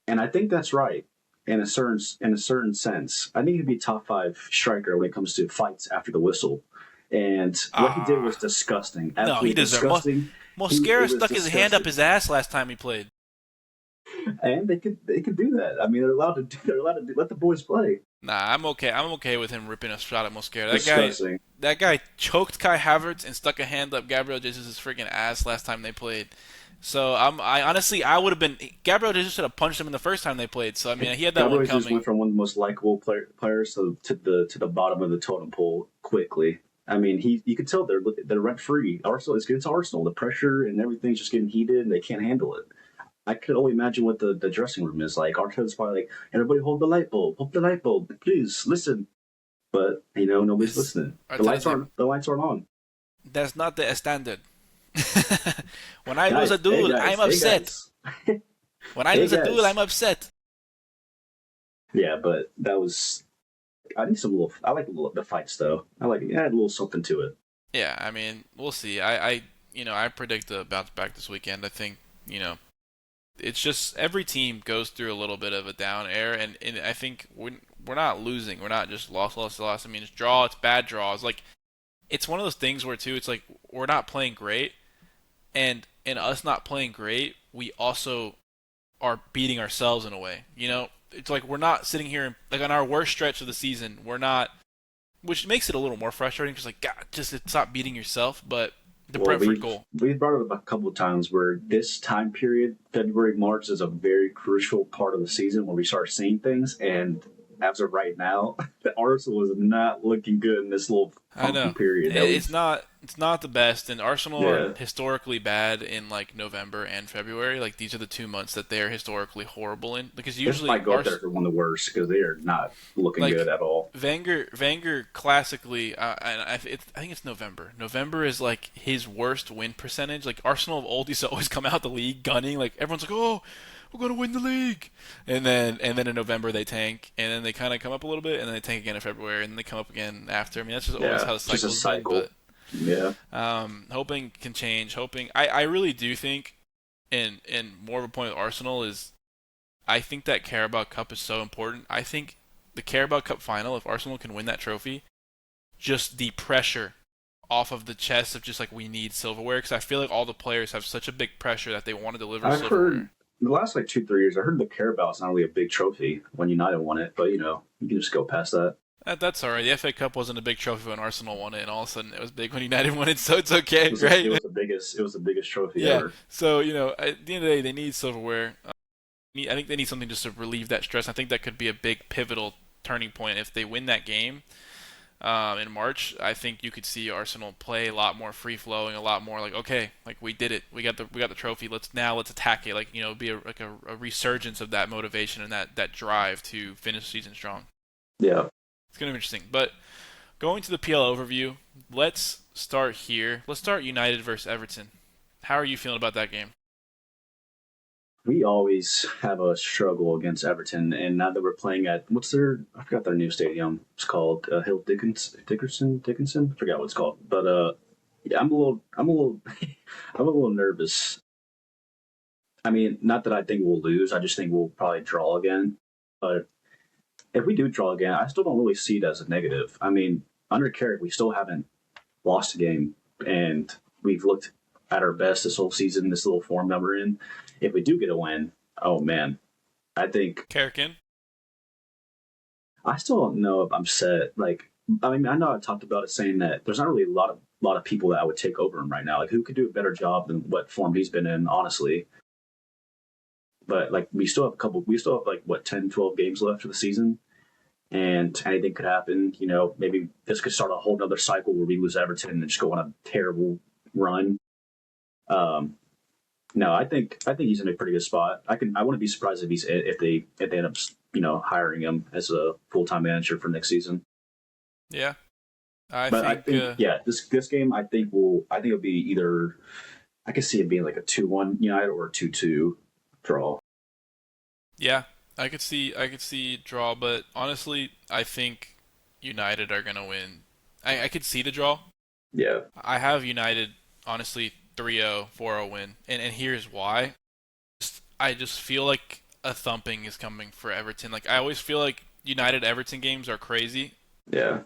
and I think that's right in a certain sense. I think he'd be top five striker when it comes to fights after the whistle. And what he did was Ah, disgusting, no, he absolutely deserved. disgusting. Mosquera It was stuck his hand up disgusting. his ass last time he played. And they could do that. I mean, they're allowed to let the boys play. Nah, I'm okay. I'm okay with him ripping a shot at Mosquera. Disgusting. That guy choked Kai Havertz and stuck a hand up Gabriel Jesus' freaking ass last time they played. So I honestly, I would have been. Gabriel Jesus should have punched him in the first time they played. So I mean, he had that one Gabriel just coming. went from one of the most likable players to the bottom of the totem pole quickly. I mean, he you can tell they're rent free. Arsenal, it's against Arsenal. The pressure and everything's just getting heated, and they can't handle it. I could only imagine what the dressing room is like. Arteta's probably like, everybody hold the light bulb, please listen. But nobody's Is listening. Arteta's like, The lights aren't on. that's not the standard. When I lose a duel, I'm Hey upset. guys, When I hey lose a duel, guys. I'm upset. Yeah, but that was. I need some little. I like the fights though. I like add a little something to it. Yeah, I mean, we'll see. I predict a bounce back this weekend. I think, it's just every team goes through a little bit of a down air, and I think we're not losing. We're not just lost. I mean, it's draw, it's bad draws. Like it's one of those things where too, it's like we're not playing great, and in us not playing great, we also are beating ourselves in a way. It's like we're not sitting here like on our worst stretch of the season. We're not, which makes it a little more frustrating because like God, just stop beating yourself. But the Well, Brentford goal, we've brought it up a couple of times where this time period, February, March, is a very crucial part of the season where we start seeing things. And as of right now, the Arsenal is not looking good in this little I funky know period that we've. it's not the best, and Arsenal are Yeah, historically bad in like November and February. Like these are the 2 months that they're historically horrible in because this usually might go up there for one of the worst because they are not looking good like at all. Wenger classically, and I think it's November. November is like his worst win percentage. Like Arsenal of old used to always come out the league gunning. Like everyone's like, oh, we're gonna win the league, and then in November they tank, and then they kind of come up a little bit, and then they tank again in February, and then they come up again after. I mean that's just always Yeah, how the just a cycle's been. cycle. But Yeah, hoping can change. I really do think, and more of a point with Arsenal is I think that Carabao Cup is so important. I think the Carabao Cup final, if Arsenal can win that trophy, just the pressure off of the chest of just like we need silverware because I feel like all the players have such a big pressure that they want to deliver I've heard silverware. the last like 2 3 years. I heard the Carabao's not really a big trophy when United won it, but you can just go past that. That's all right. The FA Cup wasn't a big trophy when Arsenal won it, and all of a sudden it was big when United won it, so it's okay, It right? was the biggest trophy Yeah. ever. So at the end of the day, they need silverware. I think they need something just to relieve that stress. I think that could be a big pivotal turning point if they win that game in March. I think you could see Arsenal play a lot more free flowing, a lot more like okay, like we did it, we got the trophy. Let's attack it. Like be a resurgence of that motivation and that drive to finish the season strong. Yeah, It's gonna be interesting. But going to the PL overview, let's start here. Let's start United versus Everton. How are you feeling about that game? we always have a struggle against Everton, and now that we're playing at what's their I forgot their new stadium. It's called Dickinson. I forgot what it's called, but yeah, I'm a little I'm a little nervous. I mean, not that I think we'll lose. I just think we'll probably draw again. But if we do draw again, I still don't really see it as a negative. I mean, under Carrick, we still haven't lost a game, and we've looked at our best this whole season, this little form that we're in. If we do get a win, oh man, I think Karrakin? I still don't know if I'm set. Like, I mean, I know I talked about it saying that there's not really a lot of people that I would take over him right now. Like, who could do a better job than what form he's been in? Honestly, but like we still have like what 10, 12 games left of the season, and anything could happen. Maybe this could start a whole other cycle where we lose Everton and just go on a terrible run. Um, no, I think he's in a pretty good spot. I wouldn't be surprised if they end up hiring him as a full time manager for next season. Yeah, I But I think. think yeah, this game I think it'll be either I could see it being like a 2-1 United or a 2-2 draw. Yeah, I could see draw, but honestly, I think United are gonna win. I could see the draw. Yeah, I have United honestly 3-0, 4-0 win, and here's why. I just feel like a thumping is coming for Everton. Like I always feel like United Everton games are crazy, yeah,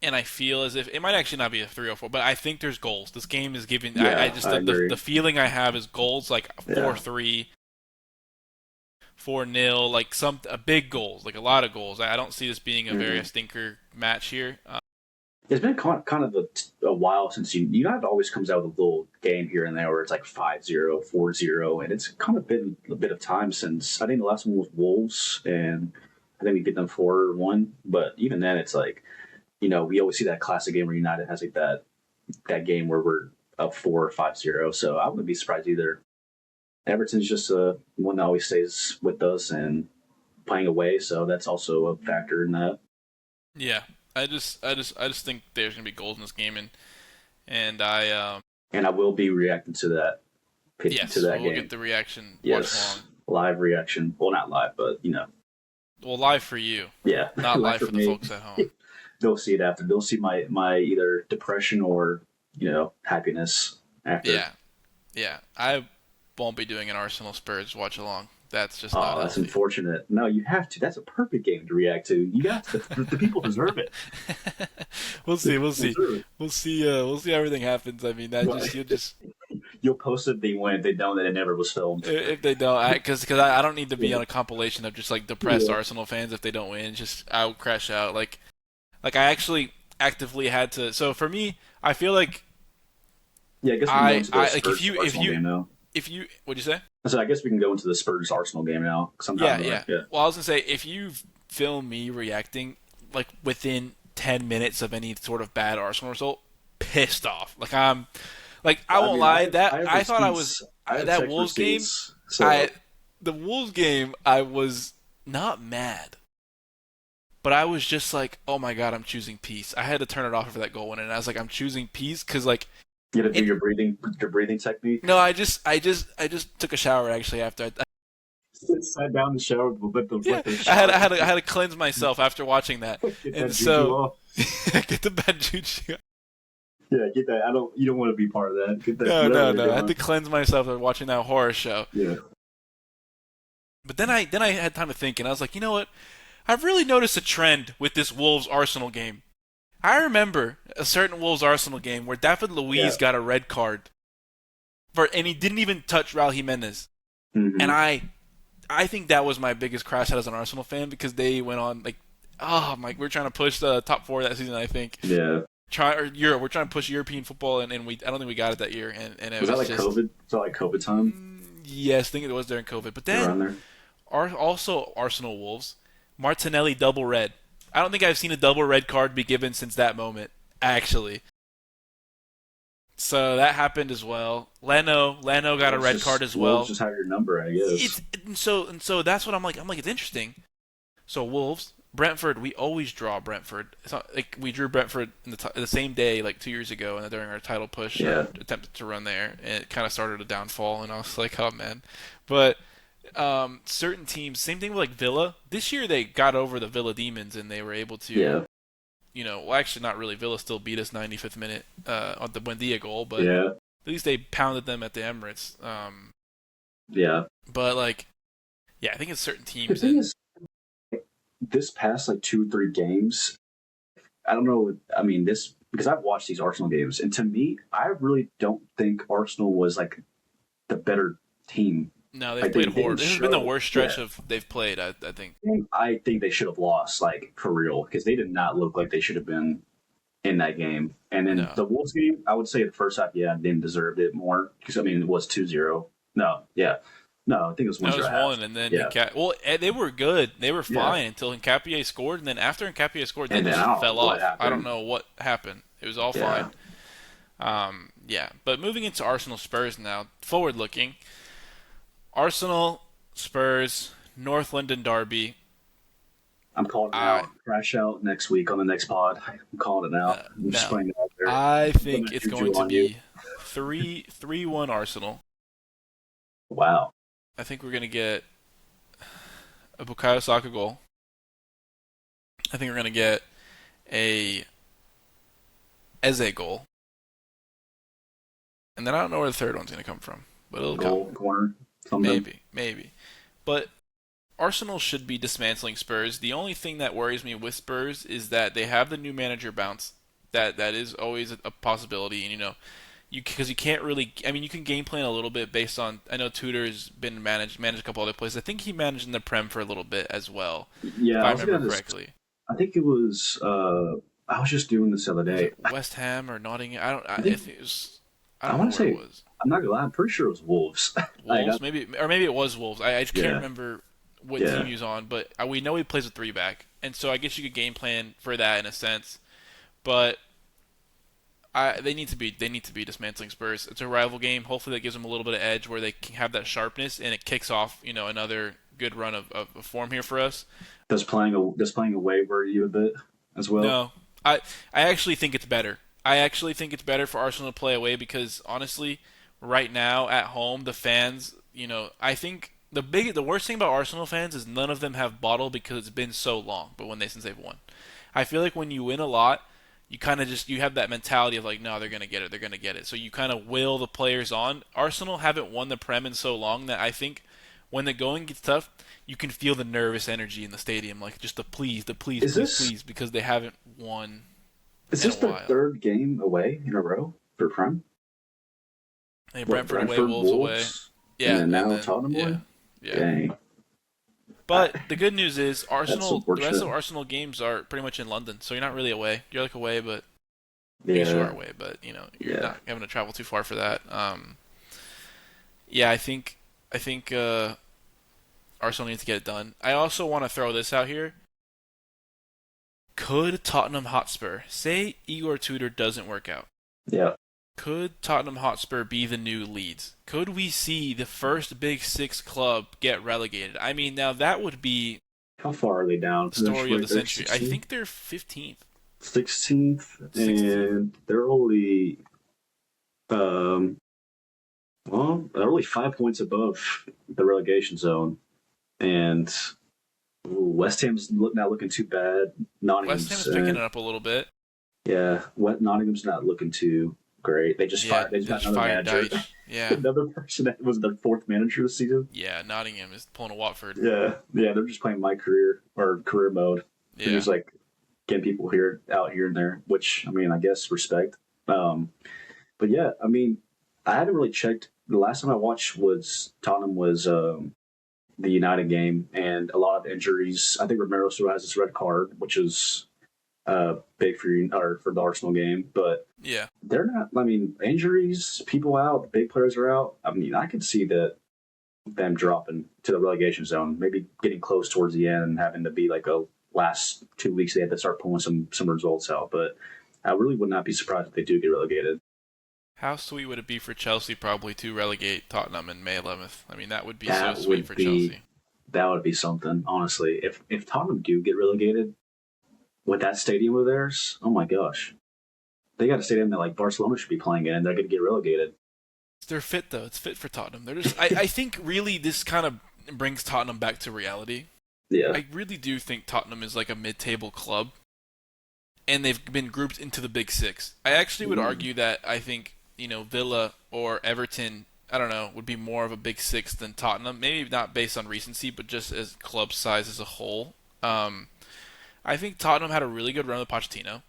and I feel as if it might actually not be a 3-0-4, but I think there's goals. This game is giving. I yeah. just I the agree. the feeling I have is goals like Yeah. 4-3, 4-0, like some big goals, like a lot of goals. I don't see this being a very hmm stinker match here. It's been kind of a while since United always comes out with a little game here and there where it's like 5-0, 4-0, and it's kind of been a bit of time since I think the last one was Wolves, and I think we beat them 4-1. But even then, it's like we always see that classic game where United has like that game where we're up 4 or 5-0. So I wouldn't be surprised either. Everton's just one that always stays with us and playing away, so that's also a factor in that. Yeah, I just think there's gonna be goals in this game, and I And I will be reacting to that to yes, that we'll get game. the reaction watch Yes, along. live reaction. Well, not live, but Well, live for you, yeah, not live live for for the me. folks at home. They'll see it after. They'll see my either depression or happiness after. Yeah, yeah. I won't be doing an Arsenal Spurs watch along. That's just not Oh, that's healthy. unfortunate. No, you have to. That's a perfect game to react to. You got to. The people deserve it. We'll The see. We'll people see. deserve it. We'll see. We'll see how everything happens. I mean, that just Right. you just You'll post it. They win. If they don't, then it never was filmed. if they don't, because I don't need to be Yeah. on a compilation of just like depressed Yeah. Arsenal fans if they don't win. Just I'll crash out. Like I actually actively had to. So for me, I feel like Yeah. I guess we can go into the like if Spurs you Arsenal game now. what'd you say? So I guess we can go into the Spurs Arsenal game now. Yeah, Sometime, yeah. yeah. Well, I was gonna say if you film me reacting like within 10 minutes of any sort of bad Arsenal result, pissed off. Like I I won't mean, lie, I that have I thought I was receipts. I have that checked Wolves game. receipts. I So the Wolves game, I was not mad, but I was just like, oh my god, I'm choosing peace. I had to turn it off for that goal win, and I was like, I'm choosing peace because like you got to do it. your breathing technique. No, I just took a shower actually after. Sat down in the shower, Yeah, let the I had shower I had to, I had to cleanse myself after watching that, get and that juju so off. get the bad juju. Yeah, get that. You don't want to be part of that. Get that. No, Whatever no, they're no. I had to doing. cleanse myself after watching that horror show. Yeah. But then I had time to think, and I was like, you know what? I've really noticed a trend with this Wolves Arsenal game. I remember a certain Wolves Arsenal game where David Yeah. Luiz got a red card and he didn't even touch Raul Jimenez. And hmm I think that was my biggest crash out as an Arsenal fan because they went on like, oh my, we're trying to push the top four that season. I think Yeah. We're trying to push European football, and I don't think we got it that year. And it Was that was like just COVID? Was that like COVID time? yes, I think it was during COVID. But then Around there? also Arsenal Wolves, Martinelli double red. I don't think I've seen a double red card be given since that moment, actually. So that happened as well. Leno got a red card as Wolves well. just have your number, I guess. It's and so that's what I'm like. I'm like it's interesting. So Wolves, Brentford, we always draw Brentford. It's not like we drew Brentford in the same day like 2 years ago, and during our title push, Yeah. attempted to run there, and it kind of started a downfall. And I was like, oh man, but certain teams, same thing with like Villa. This year they got over the Villa demons, and they were able to, Yeah. well, actually not really. Villa still beat us 95th minute on the Buendia goal, but at Yeah. least they pounded them at the Emirates. Yeah. But like, yeah, I think it's certain The teams, thing and is, this past like 2 3 games, I don't know. I mean, this because I've watched these Arsenal games, and to me, I really don't think Arsenal was like the better team. no, they've Like they played horrible. didn't This has been the show. worst Yeah, stretch of they've played. I think. I think they should have lost, like for real, because they did not look like they should have been in that game. And then No. the Wolves game, I would say the first half, yeah, they deserved it more because I mean it was 2-0. No, yeah, No, I think it was one That was zero half. one, and then Yeah, they were good. They were yeah. fine until Hincapié scored, and then after Hincapié scored, they And then just I don't know fell what off. I don't happened. know what happened. It was all Yeah, fine. Yeah, but moving into Arsenal Spurs now, forward looking, Arsenal Spurs North London derby. I'm calling it I now. Crash out next week on the next pod. I'm calling it now. I'm just no, putting it out there. I I'm putting think that it's going juju to on you. be 3-1 Arsenal. Wow. I think we're gonna get a Bukayo Saka goal. I think we're gonna get a Eze goal, and then I don't know where the third one's gonna come from, but it'll come. Goal, corner, something. Maybe. But Arsenal should be dismantling Spurs. The only thing that worries me with Spurs is that they have the new manager bounce. That is always a possibility, and because you can't really. I mean, you can game plan a little bit based on. I know Tudor's been managed a couple other places. I think he managed in the Prem for a little bit as well, Yeah, if I I was remember gonna just. correctly. I think it was. I was just doing this the other Was day. it West Ham or Nottingham? I don't. I think If it was, I I don't know want to where it say. was. I'm not gonna lie. I'm pretty sure it was Wolves. like, Wolves, maybe, or maybe it was Wolves. I just can't yeah, remember what team yeah. he was on, but we know he plays a three back, and so I guess you could game plan for that in a sense. But they need to be dismantling Spurs. It's a rival game. Hopefully that gives them a little bit of edge where they can have that sharpness, and it kicks off another good run of form here for us. Does playing away worry you a bit as well? No, I actually think it's better. I actually think it's better for Arsenal to play away because honestly, right now at home, the fans, I think the worst thing about Arsenal fans is none of them have bottle because it's been so long. But since they've won, I feel like when you win a lot, you kind of just you have that mentality of like, no, they're gonna get it, they're gonna get it. So you kind of will the players on. Arsenal haven't won the Prem in so long that I think when the going gets tough, you can feel the nervous energy in the stadium, like just the please, Is please, this please, because they haven't won is in a this their while. third game away in a row for Prem? Hey, What, Brentford away, Brentford, Wolves away. Wolves, and Yeah, then and now then Tottenham yeah, away? yeah. Dang, But the good news is that's Arsenal. The rest unfortunate. of Arsenal games are pretty much in London, so you're not really away. You're like away, but I guess you are Yeah, away, but you're yeah. not having to travel too far for that. Yeah, I think Arsenal needs to get it done. I also want to throw this out here. Could Tottenham Hotspur say Igor Tudor doesn't work out? Yeah. Could Tottenham Hotspur be the new Leeds? Could we see the first Big Six club get relegated? I mean, now that would be How far are they down? the They're story of the they're century. I 16th, think they're 15th, 16th, 16th. and they're only um they're only 5 points above the relegation zone, and West Ham's not looking too bad. West Ham Nottingham's is picking it up a little bit. yeah, Nottingham's not looking too great. They just Yeah, fired. They just they got just another fired manager, Deitch. Yeah, another person that was their fourth manager this season. yeah. Nottingham is pulling a Watford. Yeah, yeah, they're just playing my career or career mode. They're Yeah. just like getting people here, out here and there, which I mean, I guess respect. Um, but yeah, I mean, I hadn't really checked. The last time I watched was Tottenham was the United game, and a lot of injuries. I think Romero still has this red card, which is big for you or for the Arsenal game, but Yeah. they're not. I mean, injuries, people out, big players are out. I mean, I could see that them dropping to the relegation zone, maybe getting close towards the end and having to be like a last 2 weeks they have to start pulling some results out. But I really would not be surprised if they do get relegated. How sweet would it be for Chelsea probably to relegate Tottenham in May 11th? I mean, that would be so That sweet would for be Chelsea. that would be something, honestly. If Tottenham do get relegated with that stadium of theirs, oh my gosh. They got a stadium that like Barcelona should be playing in and they're gonna get relegated. They're fit though. It's fit for Tottenham. They're just. I think really this kind of brings Tottenham back to reality. Yeah. I really do think Tottenham is like a mid-table club, and they've been grouped into the Big Six. I actually would Mm. argue that I think Villa or Everton, I don't know, would be more of a Big Six than Tottenham. Maybe not based on recency, but just as club size as a whole. I think Tottenham had a really good run with Pochettino,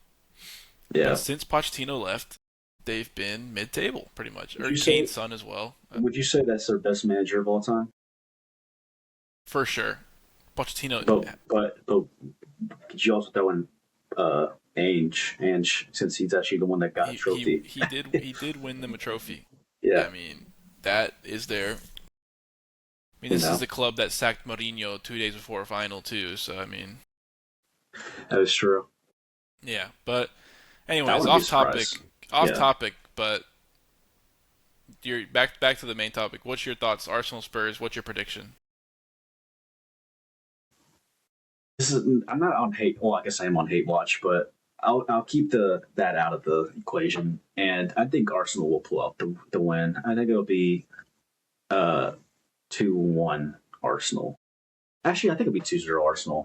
but Yeah. since Pochettino left, they've been mid-table pretty much, Would or you say Kane's son as well, would you say that's their best manager of all time? for sure. Pochettino, But could you also throw in Ainge since he's actually the one that got a trophy? he did win them a trophy. Yeah. I mean, that is their I mean, You this is know, the club that sacked Mourinho 2 days before a final too. So I mean, that is true. yeah. But I anyways, wouldn't be off surprised. topic. Off Yeah, topic. But you're back to the main topic. What's your thoughts? Arsenal Spurs. What's your prediction? this is. I'm not on hate. Well, I guess I am on hate watch, but I'll keep the that out of the equation. And I think Arsenal will pull out the win. I think it'll be 2-1 Arsenal. Actually, I think it'll be 2-0 Arsenal.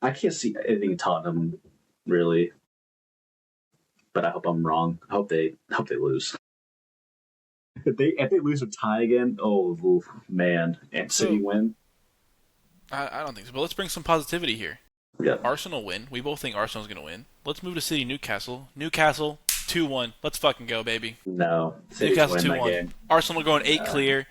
I can't see anything Tottenham really, but I hope I'm wrong. I hope they lose. If they lose or tie again, oh oof, man, and City So win. I don't think so. But let's bring some positivity here. Yeah, Arsenal win. We both think Arsenal's gonna win. Let's move to City Newcastle. Newcastle 2-1. Let's fucking go, baby. no, City's Newcastle win that 2-1. game. Arsenal going 8 Uh, clear.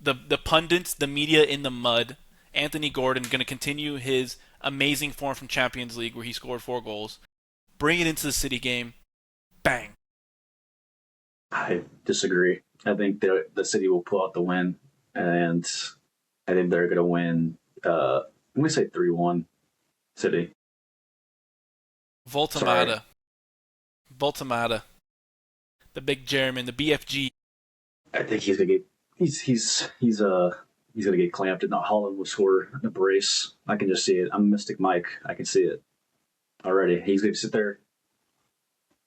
The pundits, the media in the mud. Anthony Gordon going to continue his amazing form from Champions League where he scored 4 goals. Bring it into the City game. Bang. I disagree. I think the City will pull out the win, and I think they're going to win. I'm going to say 3-1 City. Sorry, Voltamata. Voltamata. The big German, the BFG. I think he's going to get he's going to get clamped. And Holland will score a brace. I can just see it. I'm Mystic Mike. I can see it already. He's going to sit there,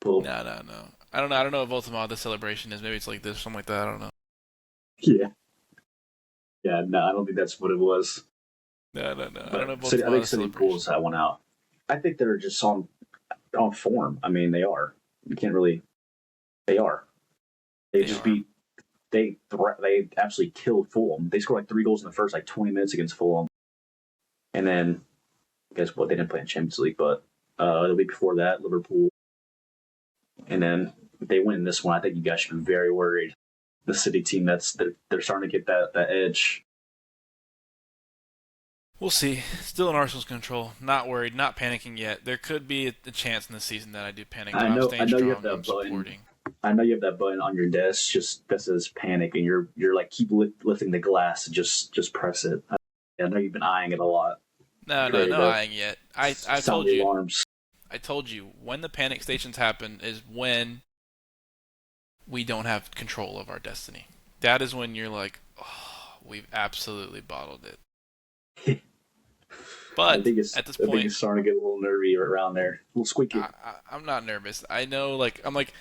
pull. No, no, no. I don't know. I don't know what Voltamata celebration is. Maybe it's like this, something like that. I don't know. Yeah, yeah. No, I don't think that's what it was. No, no, no. I don't But know City, I think Voltamata City celebration. pulls that one out. I think they're just on form. I mean, they are. You can't really. They are. They They just are. beat. They absolutely killed Fulham. They scored like 3 goals in the first like 20 minutes against Fulham, and then guess what? They didn't play in Champions League, but the week before that, Liverpool, and then they win this one. I think you guys should be very worried. The City team they're starting to get that edge. We'll see. Still in Arsenal's control. Not worried. Not panicking yet. There could be a chance in the season that I do panic, but I I'm know I staying know you have strong. that I'm button. supporting. I know you have that button on your desk just that says panic, and you're like keep lifting the glass and just press it. I know you've been eyeing it a lot. No, You're no, ready no to eyeing yet. I sound told the you. alarms. I told you when the panic stations happen is when we don't have control of our destiny. That is when you're like, oh, we've absolutely bottled it. I But think it's at this I think point, it's starting to get a little nervy around there, a little squeaky. I'm not nervous. I know, like, I'm like,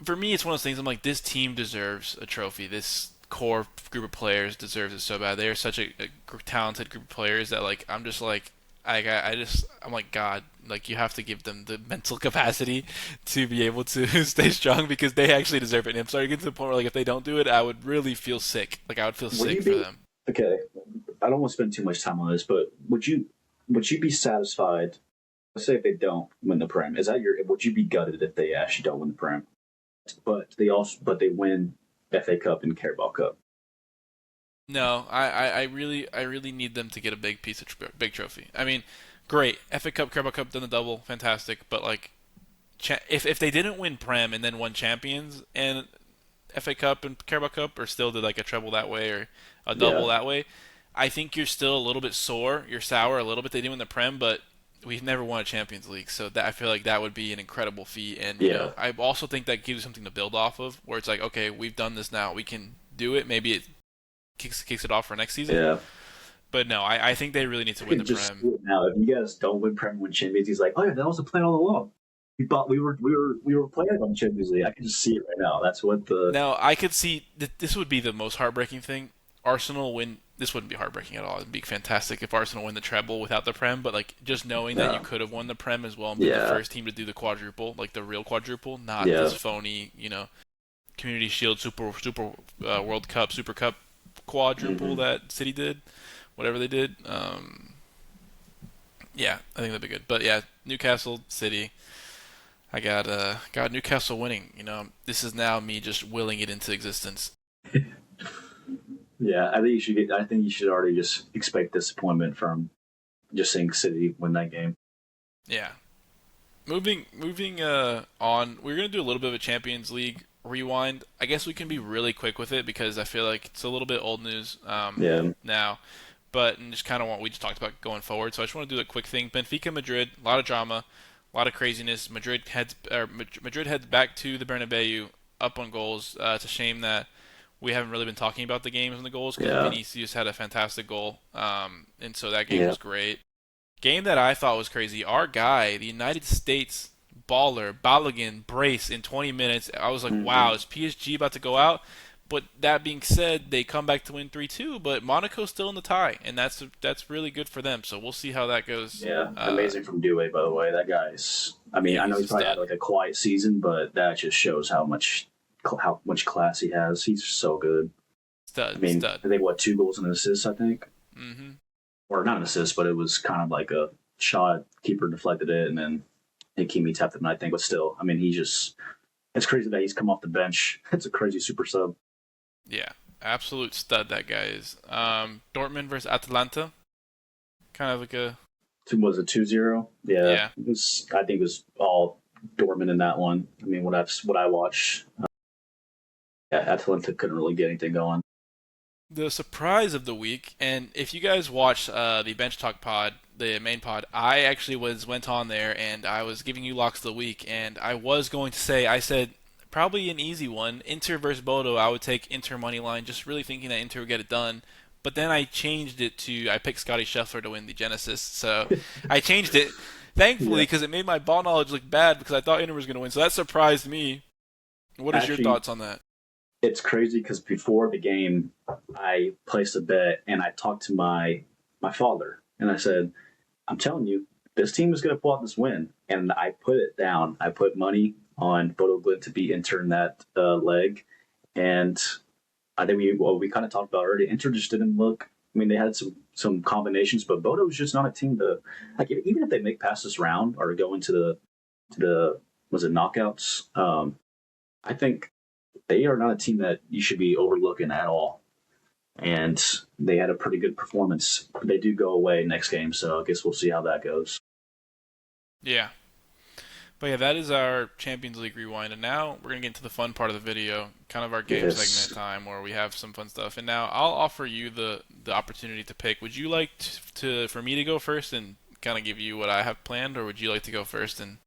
for me, it's one of those things. I'm like, this team deserves a trophy. This core group of players deserves it so bad. They are such a talented group of players that, like, I'm just like, I'm like, God, like, you have to give them the mental capacity to be able to stay strong because they actually deserve it. And I'm starting to get to the point where, like, if they don't do it, I would really feel sick. Like, I would feel Would sick you for be them. okay? I don't want to spend too much time on this, but would you be satisfied? Let's say if they don't win the Prem, is that your? Would you be gutted if they actually don't win the Prem? But they win FA Cup and Carabao Cup. No, I really need them to get a big piece of big trophy. I mean, great, FA Cup, Carabao Cup, done the double, fantastic. But like, if they didn't win Prem and then won Champions and FA Cup and Carabao Cup, or still did like a treble that way or a double Yeah, that way, I think you're still a little bit sore. You're sour a little bit. They didn't win the Prem, but we've never won a Champions League, so that I feel like that would be an incredible feat. And yeah, I also think that gives you something to build off of, where it's like, okay, we've done this now, we can do it. Maybe it kicks it off for next season. yeah. But no, I think they really need to I win could the just see Prem. it now. If you guys don't win Prem, win Champions, he's like, oh yeah, that was the plan all along. We thought we were playing on Champions League. I can just see it right now. That's what the Now I could see that this would be the most heartbreaking thing. Arsenal win. This wouldn't be heartbreaking at all. It'd be fantastic if Arsenal win the treble without the Prem. But like just knowing that you no, could have won the Prem as well and been the yeah, first team to do the quadruple, like the real quadruple, not this yeah. phony, Community Shield, Super World Cup, Super Cup quadruple Hmm. that City did, whatever they did. Yeah, I think that'd be good. But yeah, Newcastle City. I got Newcastle winning. This is now me just willing it into existence. Yeah, I think you should get. I think you should already just expect disappointment from just seeing City win that game. Yeah. Moving on, we're gonna do a little bit of a Champions League rewind. I guess we can be really quick with it because I feel like it's a little bit old news Yeah, now. But and just kind of what we just talked about going forward. So I just want to do a quick thing. Benfica Madrid, a lot of drama, a lot of craziness. Madrid heads back to the Bernabeu up on goals. It's a shame that we haven't really been talking about the games and the goals because yeah, Vinicius had a fantastic goal, and so that game yeah, was great. Game that I thought was crazy. Our guy, the United States baller Balogun brace in 20 minutes. I was like, wow, hmm, is PSG about to go out? But that being said, they come back to win 3-2. But Monaco's still in the tie, and that's really good for them. So we'll see how that goes. yeah. Amazing from Due, by the way. That guy's. I mean, Yeah, I know he's a he's probably had stud. like a quiet season, but that just shows how much class he has. He's so good. I Stud, mean, stud. I think what 2 goals and an assist, I think, hmm or not an assist, but it was kind of like a shot. Keeper deflected it, and then Hakimi tapped it. And I think, but still, I mean, he just. It's crazy that he's come off the bench. It's a crazy super sub. Yeah, absolute stud that guy is. Dortmund versus Atalanta. Kind of like a Was it 2-0? Yeah, yeah. it was. I think it was all Dortmund in that one. I mean, what I watched, yeah, Atlanta couldn't really get anything going. The surprise of the week, and if you guys watch the Bench Talk pod, the main pod, I actually went on there and I was giving you locks of the week, and I was going to say I said probably an easy one, Inter versus Bodo. I would take Inter money line, just really thinking that Inter would get it done. But then I changed it to I picked Scotty Scheffler to win the Genesis, so I changed it thankfully Yeah, because it made my ball knowledge look bad because I thought Inter was going to win. So that surprised me. What is your actually, thoughts on that? it's crazy because before the game, I placed a bet and I talked to my father and I said, "I'm telling you, this team is going to pull out this win." And I put it down. I put money on Bodo Glimt to be Inter in that leg, and I think we kind of talked about already. Inter just didn't look. I mean, they had some combinations, but Bodo was just not a team to like. Even if they make past this round or go into the was it knockouts? I think they are not a team that you should be overlooking at all. And they had a pretty good performance. They do go away next game, so I guess we'll see how that goes. Yeah. But yeah, that is our Champions League rewind, and now we're gonna get into the fun part of the video, kind of our game Yes. segment time where we have some fun stuff. And now I'll offer you the opportunity to pick. Would you like for me to go first and kind of give you what I have planned, or would you like to go first? And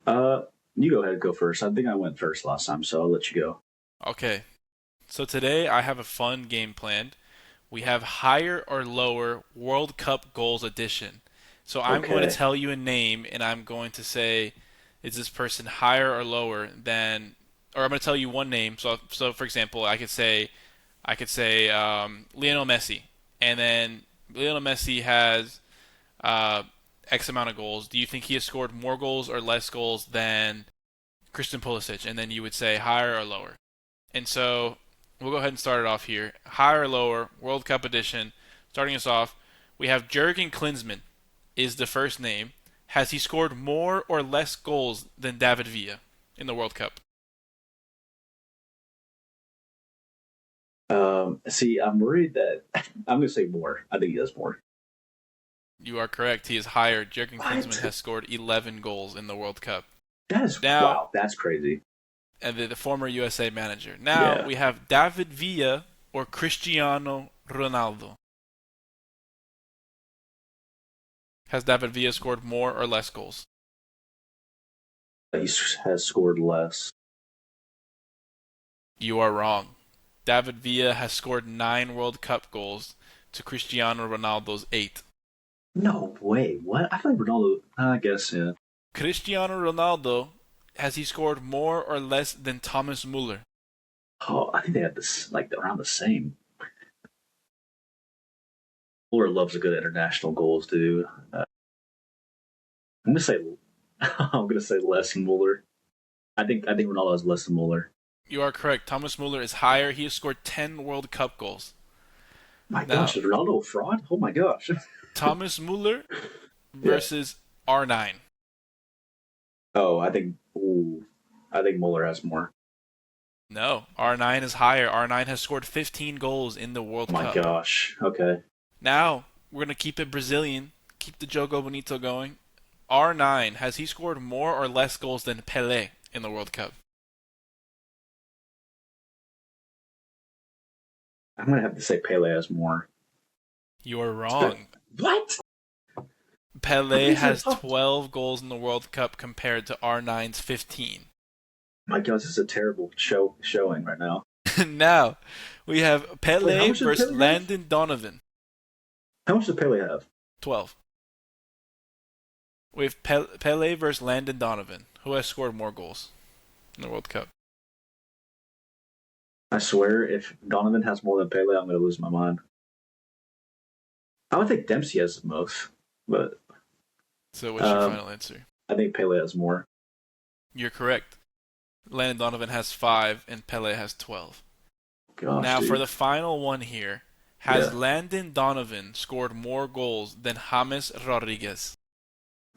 Uh, you go ahead and go first. I think I went first last time, so I'll let you go. okay, so today I have a fun game planned. We have higher or lower World Cup goals edition. So I'm going to Okay. tell you a name, and I'm going to say, is this person higher or lower than, or I'm going to tell you one name. So for example, I could say Lionel Messi, and then Lionel Messi has uh, X amount of goals. Do you think he has scored more goals or less goals than Christian Pulisic? And then you would say higher or lower. And so we'll go ahead and start it off here. Higher or lower, World Cup edition. Starting us off, we have Jurgen Klinsmann is the first name. Has he scored more or less goals than David Villa in the World Cup? See, I'm worried that I'm going to say more. I think he does more. You are correct. He is higher. Jurgen Klinsmann What? has scored 11 goals in the World Cup. That is Now, wow. That's crazy. and the former USA manager. Now Yeah. we have David Villa or Cristiano Ronaldo. Has David Villa scored more or less goals? He has scored less. You are wrong. David Villa has scored 9 World Cup goals to Cristiano Ronaldo's 8. No way. What? I feel like Ronaldo. I guess yeah. Cristiano Ronaldo, has he scored more or less than Thomas Muller? Oh, I think they had this like around the same. Fuller loves a good international goals, dude. I'm gonna say I'm gonna say less than Muller. I think Ronaldo has less than Muller. You are correct. Thomas Muller is higher. He has scored 10 World Cup goals. My Now, gosh, is Ronaldo a fraud? Oh my gosh. Thomas Muller Yeah. versus R9. Oh, I think Muller has more. No, R9 is higher. R9 has scored 15 goals in the Oh World my Cup. gosh. Okay. Now, we're going to keep it Brazilian, keep the Jogo Bonito going. R9, has he scored more or less goals than Pelé in the World Cup? I'm gonna have to say Pele has more. You're wrong. What? How Pele is that has possible? 12 goals in the World Cup compared to R9's 15. My God, this is a terrible showing right now. Now, we have Wait, how Pele much did versus Pele have? Landon Donovan. How much did Pele have? 12. We have Pele versus Landon Donovan. Who has scored more goals in the World Cup? I swear, if Donovan has more than Pele, I'm gonna lose my mind. I would think Dempsey has the most, but So, what's your um, final answer? I think Pele has more. You're correct. Landon Donovan has 5 and Pele has 12. Gosh, Now, for dude. the final one here, has Yeah. Landon Donovan scored more goals than James Rodriguez?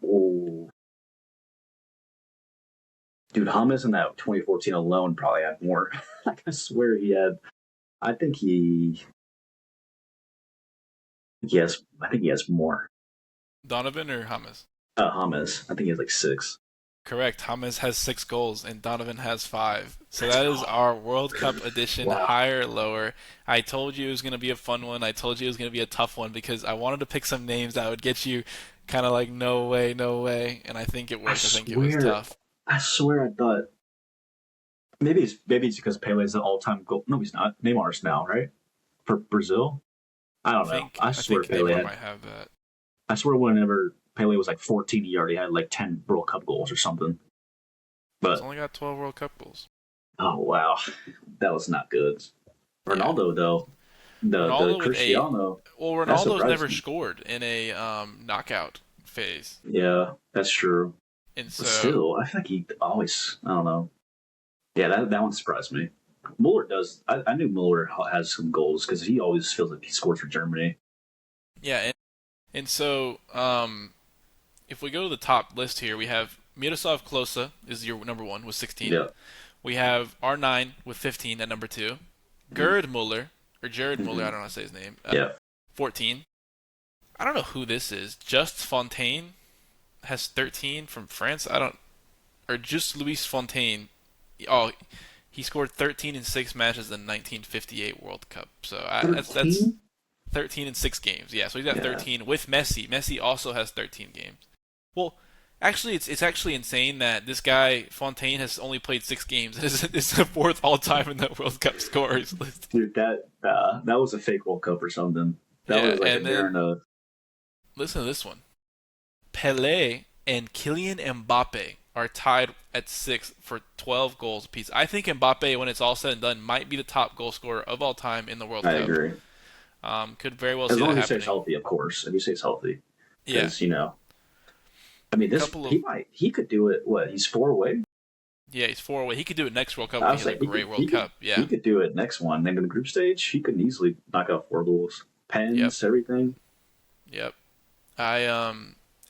Oh, dude, James in that 2014 alone probably had more. Like, I swear he had. I think he. Yes, I think he has more. Donovan or James? James. I think he has like six. Correct. James has 6 goals and Donovan has 5. So Let's that is go. our World Cup edition, Wow. higher or lower. I told you it was going to be a fun one. I told you it was going to be a tough one because I wanted to pick some names that would get you kind of like, no way, no way. And I think it I worked. I think it was swear. tough. I swear. I thought maybe it's because Pele's the all-time goal. No, he's not. Neymar's now, right? For Brazil. I I don't know. think I I swear think Pele Neymar had. might have that. I swear whenever Pele was like 14, he already had like 10 World Cup goals or something. He's But only got 12 World Cup goals. oh wow, that was not good. Yeah. Ronaldo though, the Ronaldo with 8. Cristiano, Well, that Ronaldo's surprised never me. scored in a knockout phase. Yeah, that's true. And But so, still, I feel like he always. I don't know. Yeah, that one surprised me. Mueller does. I knew Mueller has some goals because he always feels like he scores for Germany. yeah, and so if we go to the top list here, we have Miroslav Klose is your number 1 with 16. Yeah. We have R9 with 15 at number 2. Gerd Muller, or Jared Muller, I Mm-hmm. don't know how to say his name, Yeah. 14. I don't know who this is. Just Fontaine has 13 from France. I don't, or just Louis Fontaine. Oh, he scored 13 in 6 matches in the 1958 World Cup. So that's 13. 13 in 6 games. Yeah, so he's got Yeah. 13 with Messi. Messi also has 13 games. Well, actually, it's actually insane that this guy Fontaine has only played 6 games. It's the fourth all time in the World Cup scorers list. Dude, that was a fake World Cup or something. That Yeah, was like a and year then and a. listen to this one. Pelé and Kylian Mbappe are tied at 6 for 12 goals apiece. I think Mbappe, when it's all said and done, might be the top goal scorer of all time in the World I Cup. agree. Could very well As see long that as he stays happening. healthy, of course. If he stays healthy, Yeah, because I mean, this couple he of might he could do it. What, he's four away? yeah, he's 4 away. He could do it next World Cup I if he was has a like, great World Cup. he Yeah. could do it next one. And in the group stage, he could easily knock out 4 goals, Yep. pens, everything. Yep. I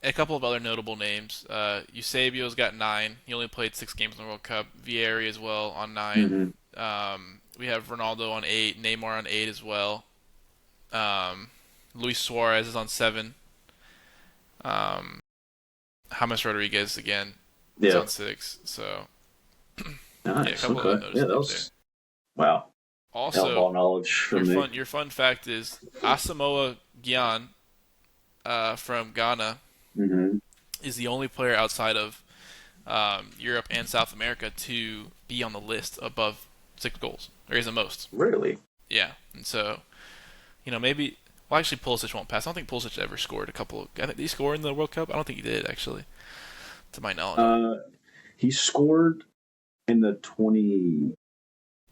a couple of other notable names. Eusebio's got 9. He only played 6 games in the World Cup. Vieri as well on 9. Mm-hmm. We have Ronaldo on 8. Neymar on 8 as well. Luis Suarez is on 7. Um, James Rodriguez again is Yeah, on 6. So yeah, a nice. couple of Okay, yeah, unnoticed that names there. was wow. Hell Also, ball knowledge from me. your fun fact is Asamoah Gyan from Ghana Mm-hmm. is the only player outside of Europe and South America to be on the list above 6 goals, or is the most. Really? Yeah, and so maybe. Well, actually, Pulisic won't pass. I don't think Pulisic ever scored a couple of. I think did he score in the World Cup? I don't think he did actually, to my knowledge. Uh, he scored in the 20.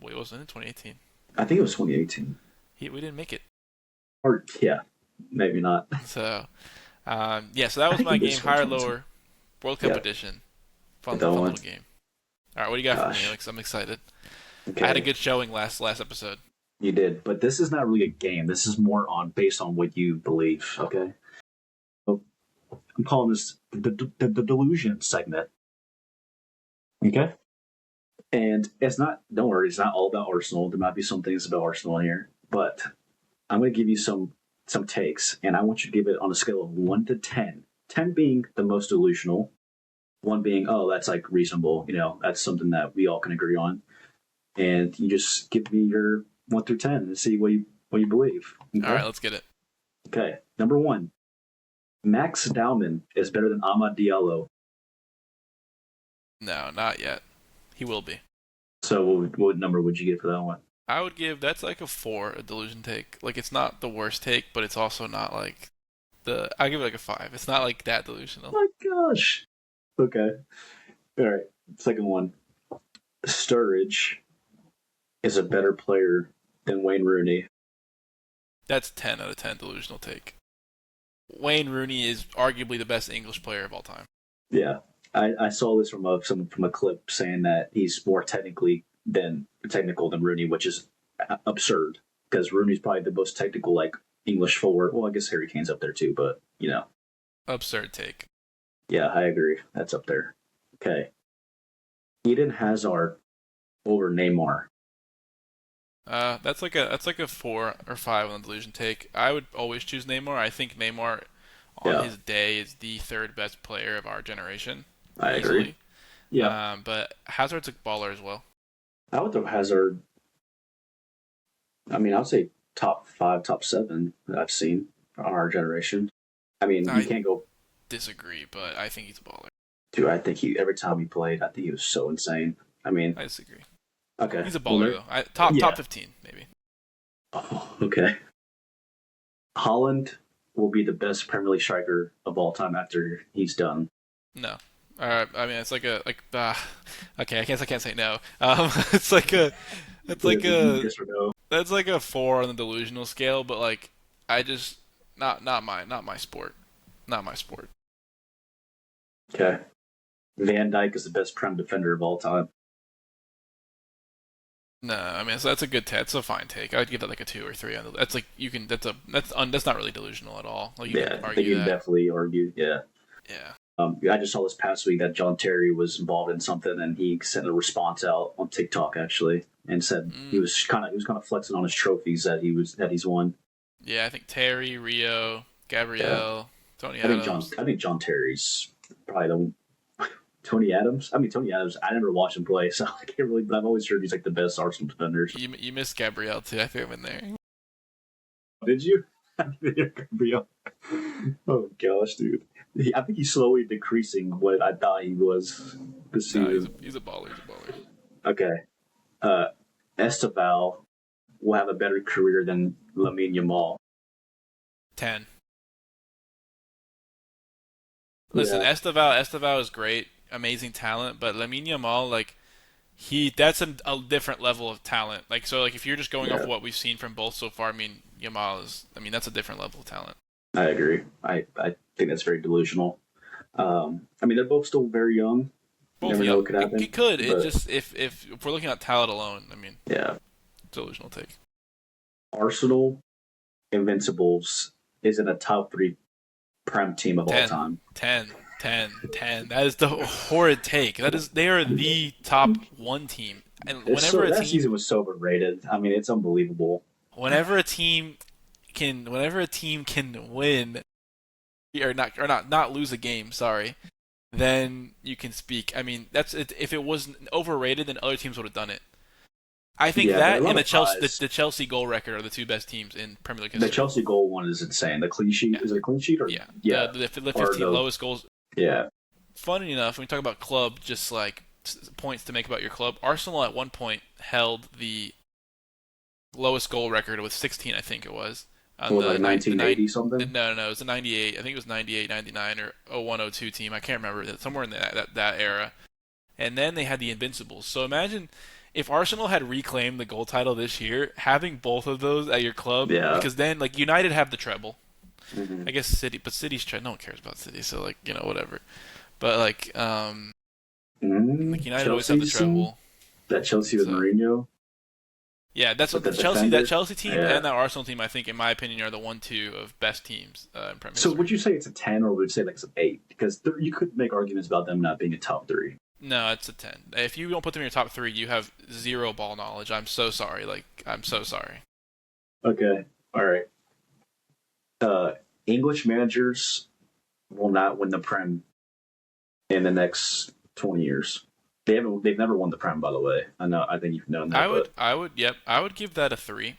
Wait, wasn't it 2018? I think it was 2018. We didn't make it. Or yeah, maybe not. So yeah, so that I was think he my did game, score in higher 2018. lower World Cup Yeah, edition. get Fun that fun one. little game. All right, what do you got for me, Gosh. Alex? I'm excited. I had a Okay, good showing last episode. you did, but this is not really a game. This is more on based on what you believe. Okay, so I'm calling this the Delusion Segment. Okay, and it's not. Don't worry, it's not all about Arsenal. There might be some things about Arsenal here, but I'm going to give you some takes, and I want you to give it on a scale of 1 to 10. 10 being the most delusional, one being, oh, that's like reasonable. That's something that we all can agree on. And you just give me 1 through 10 and see what you believe. All Okay. right, let's get it. Okay. Number 1. Max Dowman is better than Amad Diallo. No, not yet. He will be. So what number would you give for that one? I would give that's like a 4, a delusion take. Like it's not the worst take, but it's also not like the. I give it like a 5. It's not like that delusional. Oh my gosh. Okay. All right. Second one. Sturridge is a better player than Wayne Rooney. That's 10 out of 10 delusional take. Wayne Rooney is arguably the best English player of all time. Yeah. I saw this from a clip saying that he's more technical than Rooney, which is absurd because Rooney's probably the most technical like English forward. Well, I guess Harry Kane's up there too, but Absurd take. yeah, I agree. That's up there. Okay. Eden Hazard over Neymar. That's like a 4 or 5 on the delusion take. I would always choose Neymar. I think Neymar on Yeah, his day is the third best player of our generation, I agree. easily. Yeah, But Hazard's a baller as well. I would throw Hazard. I mean, I would say top 5, top 7 that I've seen on our generation. I mean, you I can't go. disagree, but I think he's a baller. Dude, I think every time he played, I think he was so insane. I mean, I disagree. okay, He's a well, baller though. Top yeah. 15 maybe. Oh, okay. Holland will be the best Premier League striker of all time after he's done. No. I mean it's like okay, I can't say no. It's like a it's like a Yes or no? that's like a 4 on the delusional scale, but like I just not my sport. Not my sport. Okay. Van Dyke is the best Prem defender of all time. No, I mean that's a good that's a fine take. I'd give that like a 2 or 3 on the that's like you can that's not really delusional at all. Like you Yeah, can I think argue you can that. definitely argue. Yeah. Yeah. I just saw this past week that John Terry was involved in something, and he sent a response out on TikTok actually, and said Mm, he was kind of flexing on his trophies that he's won. yeah, I think Terry, Rio, Yeah, Gabrielle, Tony Adams. I think John Terry's probably the Tony Adams. I mean Tony Adams. I never watched him play, so I can't really. But I've always heard he's like the best Arsenal defenders. You missed Gabrielle too. I threw him in there. Did you? Gabriel. Oh gosh, dude. I think he's slowly decreasing what I thought he was this No, season. he's a baller. He's a baller. Okay. Uh, Esteval will have a better career than Lamine Yamal. 10. Listen, Yeah. Esteval is great, amazing talent, but Lamine Yamal, like that's a different level of talent. Like so, like if you're just going off Yeah, of what we've seen from both so far, I mean Yamal is, I mean that's a different level of talent. I agree. I think that's very delusional. I mean, they're both still very young. You Both never know young, what could it happen. could. It But just if we're looking at talent alone, I mean yeah, delusional take. Arsenal Invincibles is in a top 3 Prem team of all 10, time. 10, 10, 10. That is the horrid take. They are the top one team. And That season was so overrated. I mean, it's unbelievable. whenever a team whenever a team can win or not lose a game, sorry, then you can speak. I mean, that's it, if it was overrated, then other teams would have done it. I think Yeah, but a that lot and of ties. the Chelsea goal record are the two best teams in Premier League The history. Chelsea goal one is insane. The clean sheet Yeah, is it a clean sheet or yeah. yeah The or 15 the lowest goals. yeah Funny enough, when we talk about club, just like points to make about your club, Arsenal at one point held the lowest goal record with 16, I think it was. what On was it, like 1980 something. no, it was the 98. I think it was 98, 99, or 01, 02 team. I can't remember. Somewhere in that era. And then they had the Invincibles. So imagine if Arsenal had reclaimed the goal title this year, having both of those at your club, Yeah. because then like United have the treble. Mm-hmm. I guess City, but no one cares about City, so like whatever. But like United always have the Chelsea's team, treble. that Chelsea with So Mourinho yeah, that's with what the That defender. Chelsea team Yeah. and that Arsenal team, I think, in my opinion, are the 1-2 of best teams in Premier So would history. you say it's a 10 or would you say like it's an 8? Because you could make arguments about them not being a top 3. No, it's a 10. If you don't put them in your top three, you have zero ball knowledge. I'm so sorry. Like, I'm so sorry. Okay. All right. Uh, English managers will not win the Prem in the next 20 years. They've never won the Prem, by the way. I know. I think you've known that, but Yep, I would give that a three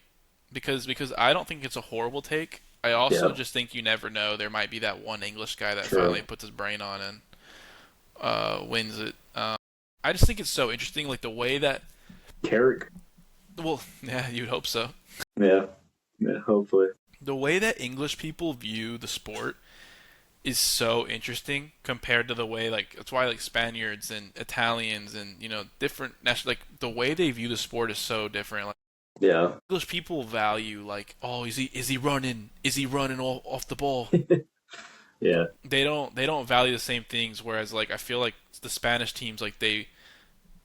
because I don't think it's a horrible take. I also yeah, just think you never know. There might be that one English guy that finally true. puts his brain on and wins it. I just think it's so interesting, like the way that. Carrick. Well, yeah, you'd hope so. Yeah, yeah. Hopefully, The way that English people view the sport is so interesting compared to the way like that's why like Spaniards and Italians and different national like the way they view the sport is so different. Like yeah, English people value like oh is he running off the ball. yeah, They don't value the same things. Whereas like I feel like the Spanish teams like they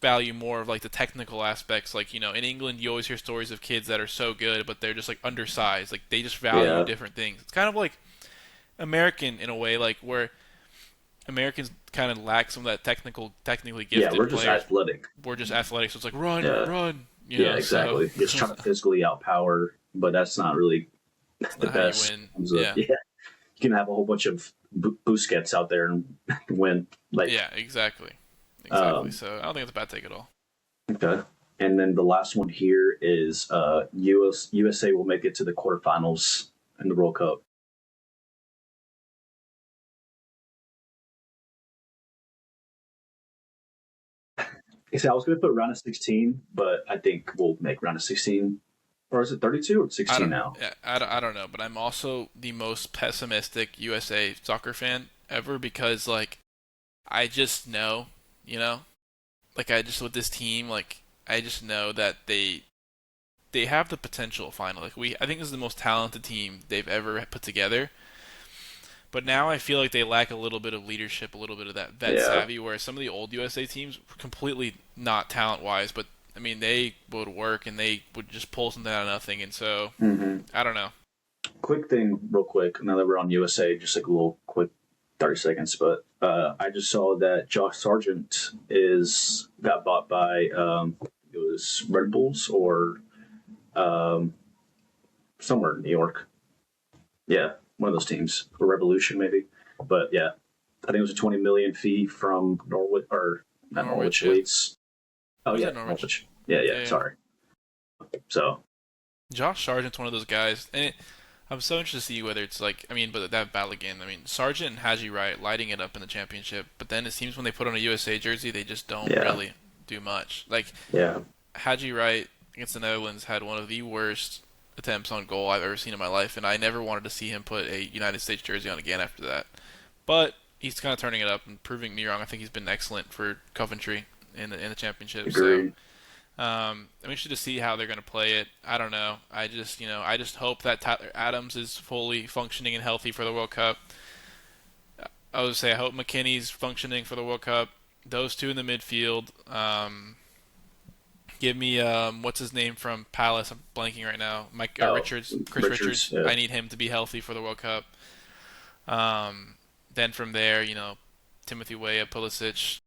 value more of like the technical aspects. Like in England you always hear stories of kids that are so good but they're just like undersized. Like they just value yeah, different things. It's kind of like American in a way like where Americans kind of lack some of that technically yeah. We're gifted just players. athletic. We're just athletic, so it's like run, Yeah, run, yeah, So exactly. Just trying to physically outpower, but that's not really it's the not how you best. win. Yeah, you can have a whole bunch of Busquets out there and win. Like, Yeah, exactly. um, So I don't think it's a bad take at all. okay. And then the last one here is USA will make it to the quarterfinals in the World Cup. I said I was going to put round of 16, but I think we'll make round of 16. Or is it 32 or 16 now? I don't know, but I'm also the most pessimistic USA soccer fan ever because like I just know, you know, like I just with this team, like I just know that they have the potential finally. Like I think this is the most talented team they've ever put together. But now I feel like they lack a little bit of leadership, a little bit of that vet Yeah. savvy, whereas some of the old USA teams were completely not talent wise, but I mean they would work and they would just pull something out of nothing. And so Mm-hmm. I don't know. Quick thing, real quick. Now that we're on USA, just like a little quick 30 seconds. But I just saw that Josh Sargent is got bought by it was Red Bulls or um, somewhere in New York. Yeah, one of those teams, or Revolution maybe. But yeah, I think it was a 20 million fee from Norwich or not Norwich, Norwich yeah. Leeds. Oh Was yeah, that Norwich? Norwich. Yeah, Yeah, yeah. yeah. Sorry. So Josh Sargent's one of those guys, and I'm so interested to see whether it's like I mean, but that battle again. I mean, Sargent and Haji Wright lighting it up in the championship, but then it seems when they put on a USA jersey, they just don't yeah, really do much. Like yeah. Haji Wright against the Netherlands had one of the worst attempts on goal I've ever seen in my life, and I never wanted to see him put a United States jersey on again after that. But he's kind of turning it up and proving me wrong. I think he's been excellent for Coventry in the championship. So Agreed. I'm interested to see how they're going to play it. I don't know. I just hope that Tyler Adams is fully functioning and healthy for the World Cup. I would say I hope McKinney's functioning for the World Cup. Those two in the midfield. Give me what's his name from Palace? I'm blanking right now. Mike Oh, Richards, Chris Richards. Richards. Yeah. I need him to be healthy for the World Cup. Then from there, Timothy Weah, Pulisic,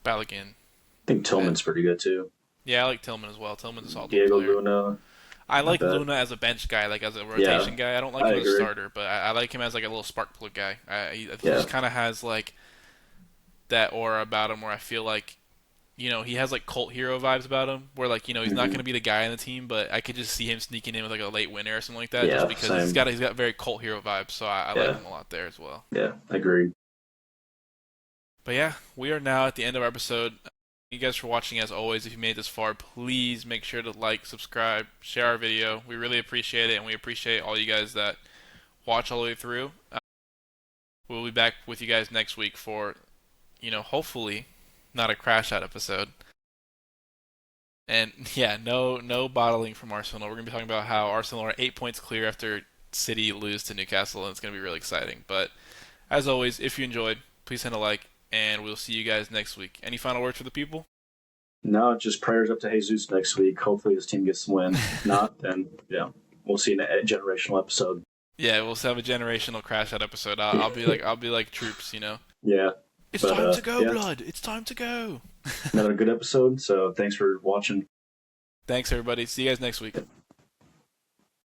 Balogun. I think Then Tillman's pretty good too. yeah, I like Tillman as well. Tillman's a solid little Diego player. Luna, I not like bad. Luna as a bench guy, like as a Yeah, rotation guy. I don't like I him as a agree. starter, but I like him as like a little spark plug guy. He Yeah. just kind of has like that aura about him where I feel like he has like cult hero vibes about him, where like he's not going Hmm. to be the guy in the team, but I could just see him sneaking in with like a late winner or something like that, just Yeah, because he's same. got he's got very cult hero vibes. So I like Yeah, him a lot there as well. yeah, agreed. But yeah, we are now at the end of our episode. Thank you guys for watching as always. If you made it this far, please make sure to like, subscribe, share our video. We really appreciate it, and we appreciate all you guys that watch all the way through. We'll be back with you guys next week for, hopefully not a crash out episode. And yeah, no bottling from Arsenal. We're gonna be talking about how Arsenal are 8 points clear after City lose to Newcastle, and it's gonna be really exciting. But as always, if you enjoyed, please hit a like, and we'll see you guys next week. Any final words for the people? No, just prayers up to Jesus next week. Hopefully, this team gets the win. If not, then yeah, we'll see in a generational episode. Yeah, we'll have a generational crash out episode. I'll be like troops. Yeah, It's but time to go, yeah, blood. It's time to go. another good episode. So thanks for watching. Thanks everybody. See you guys next week.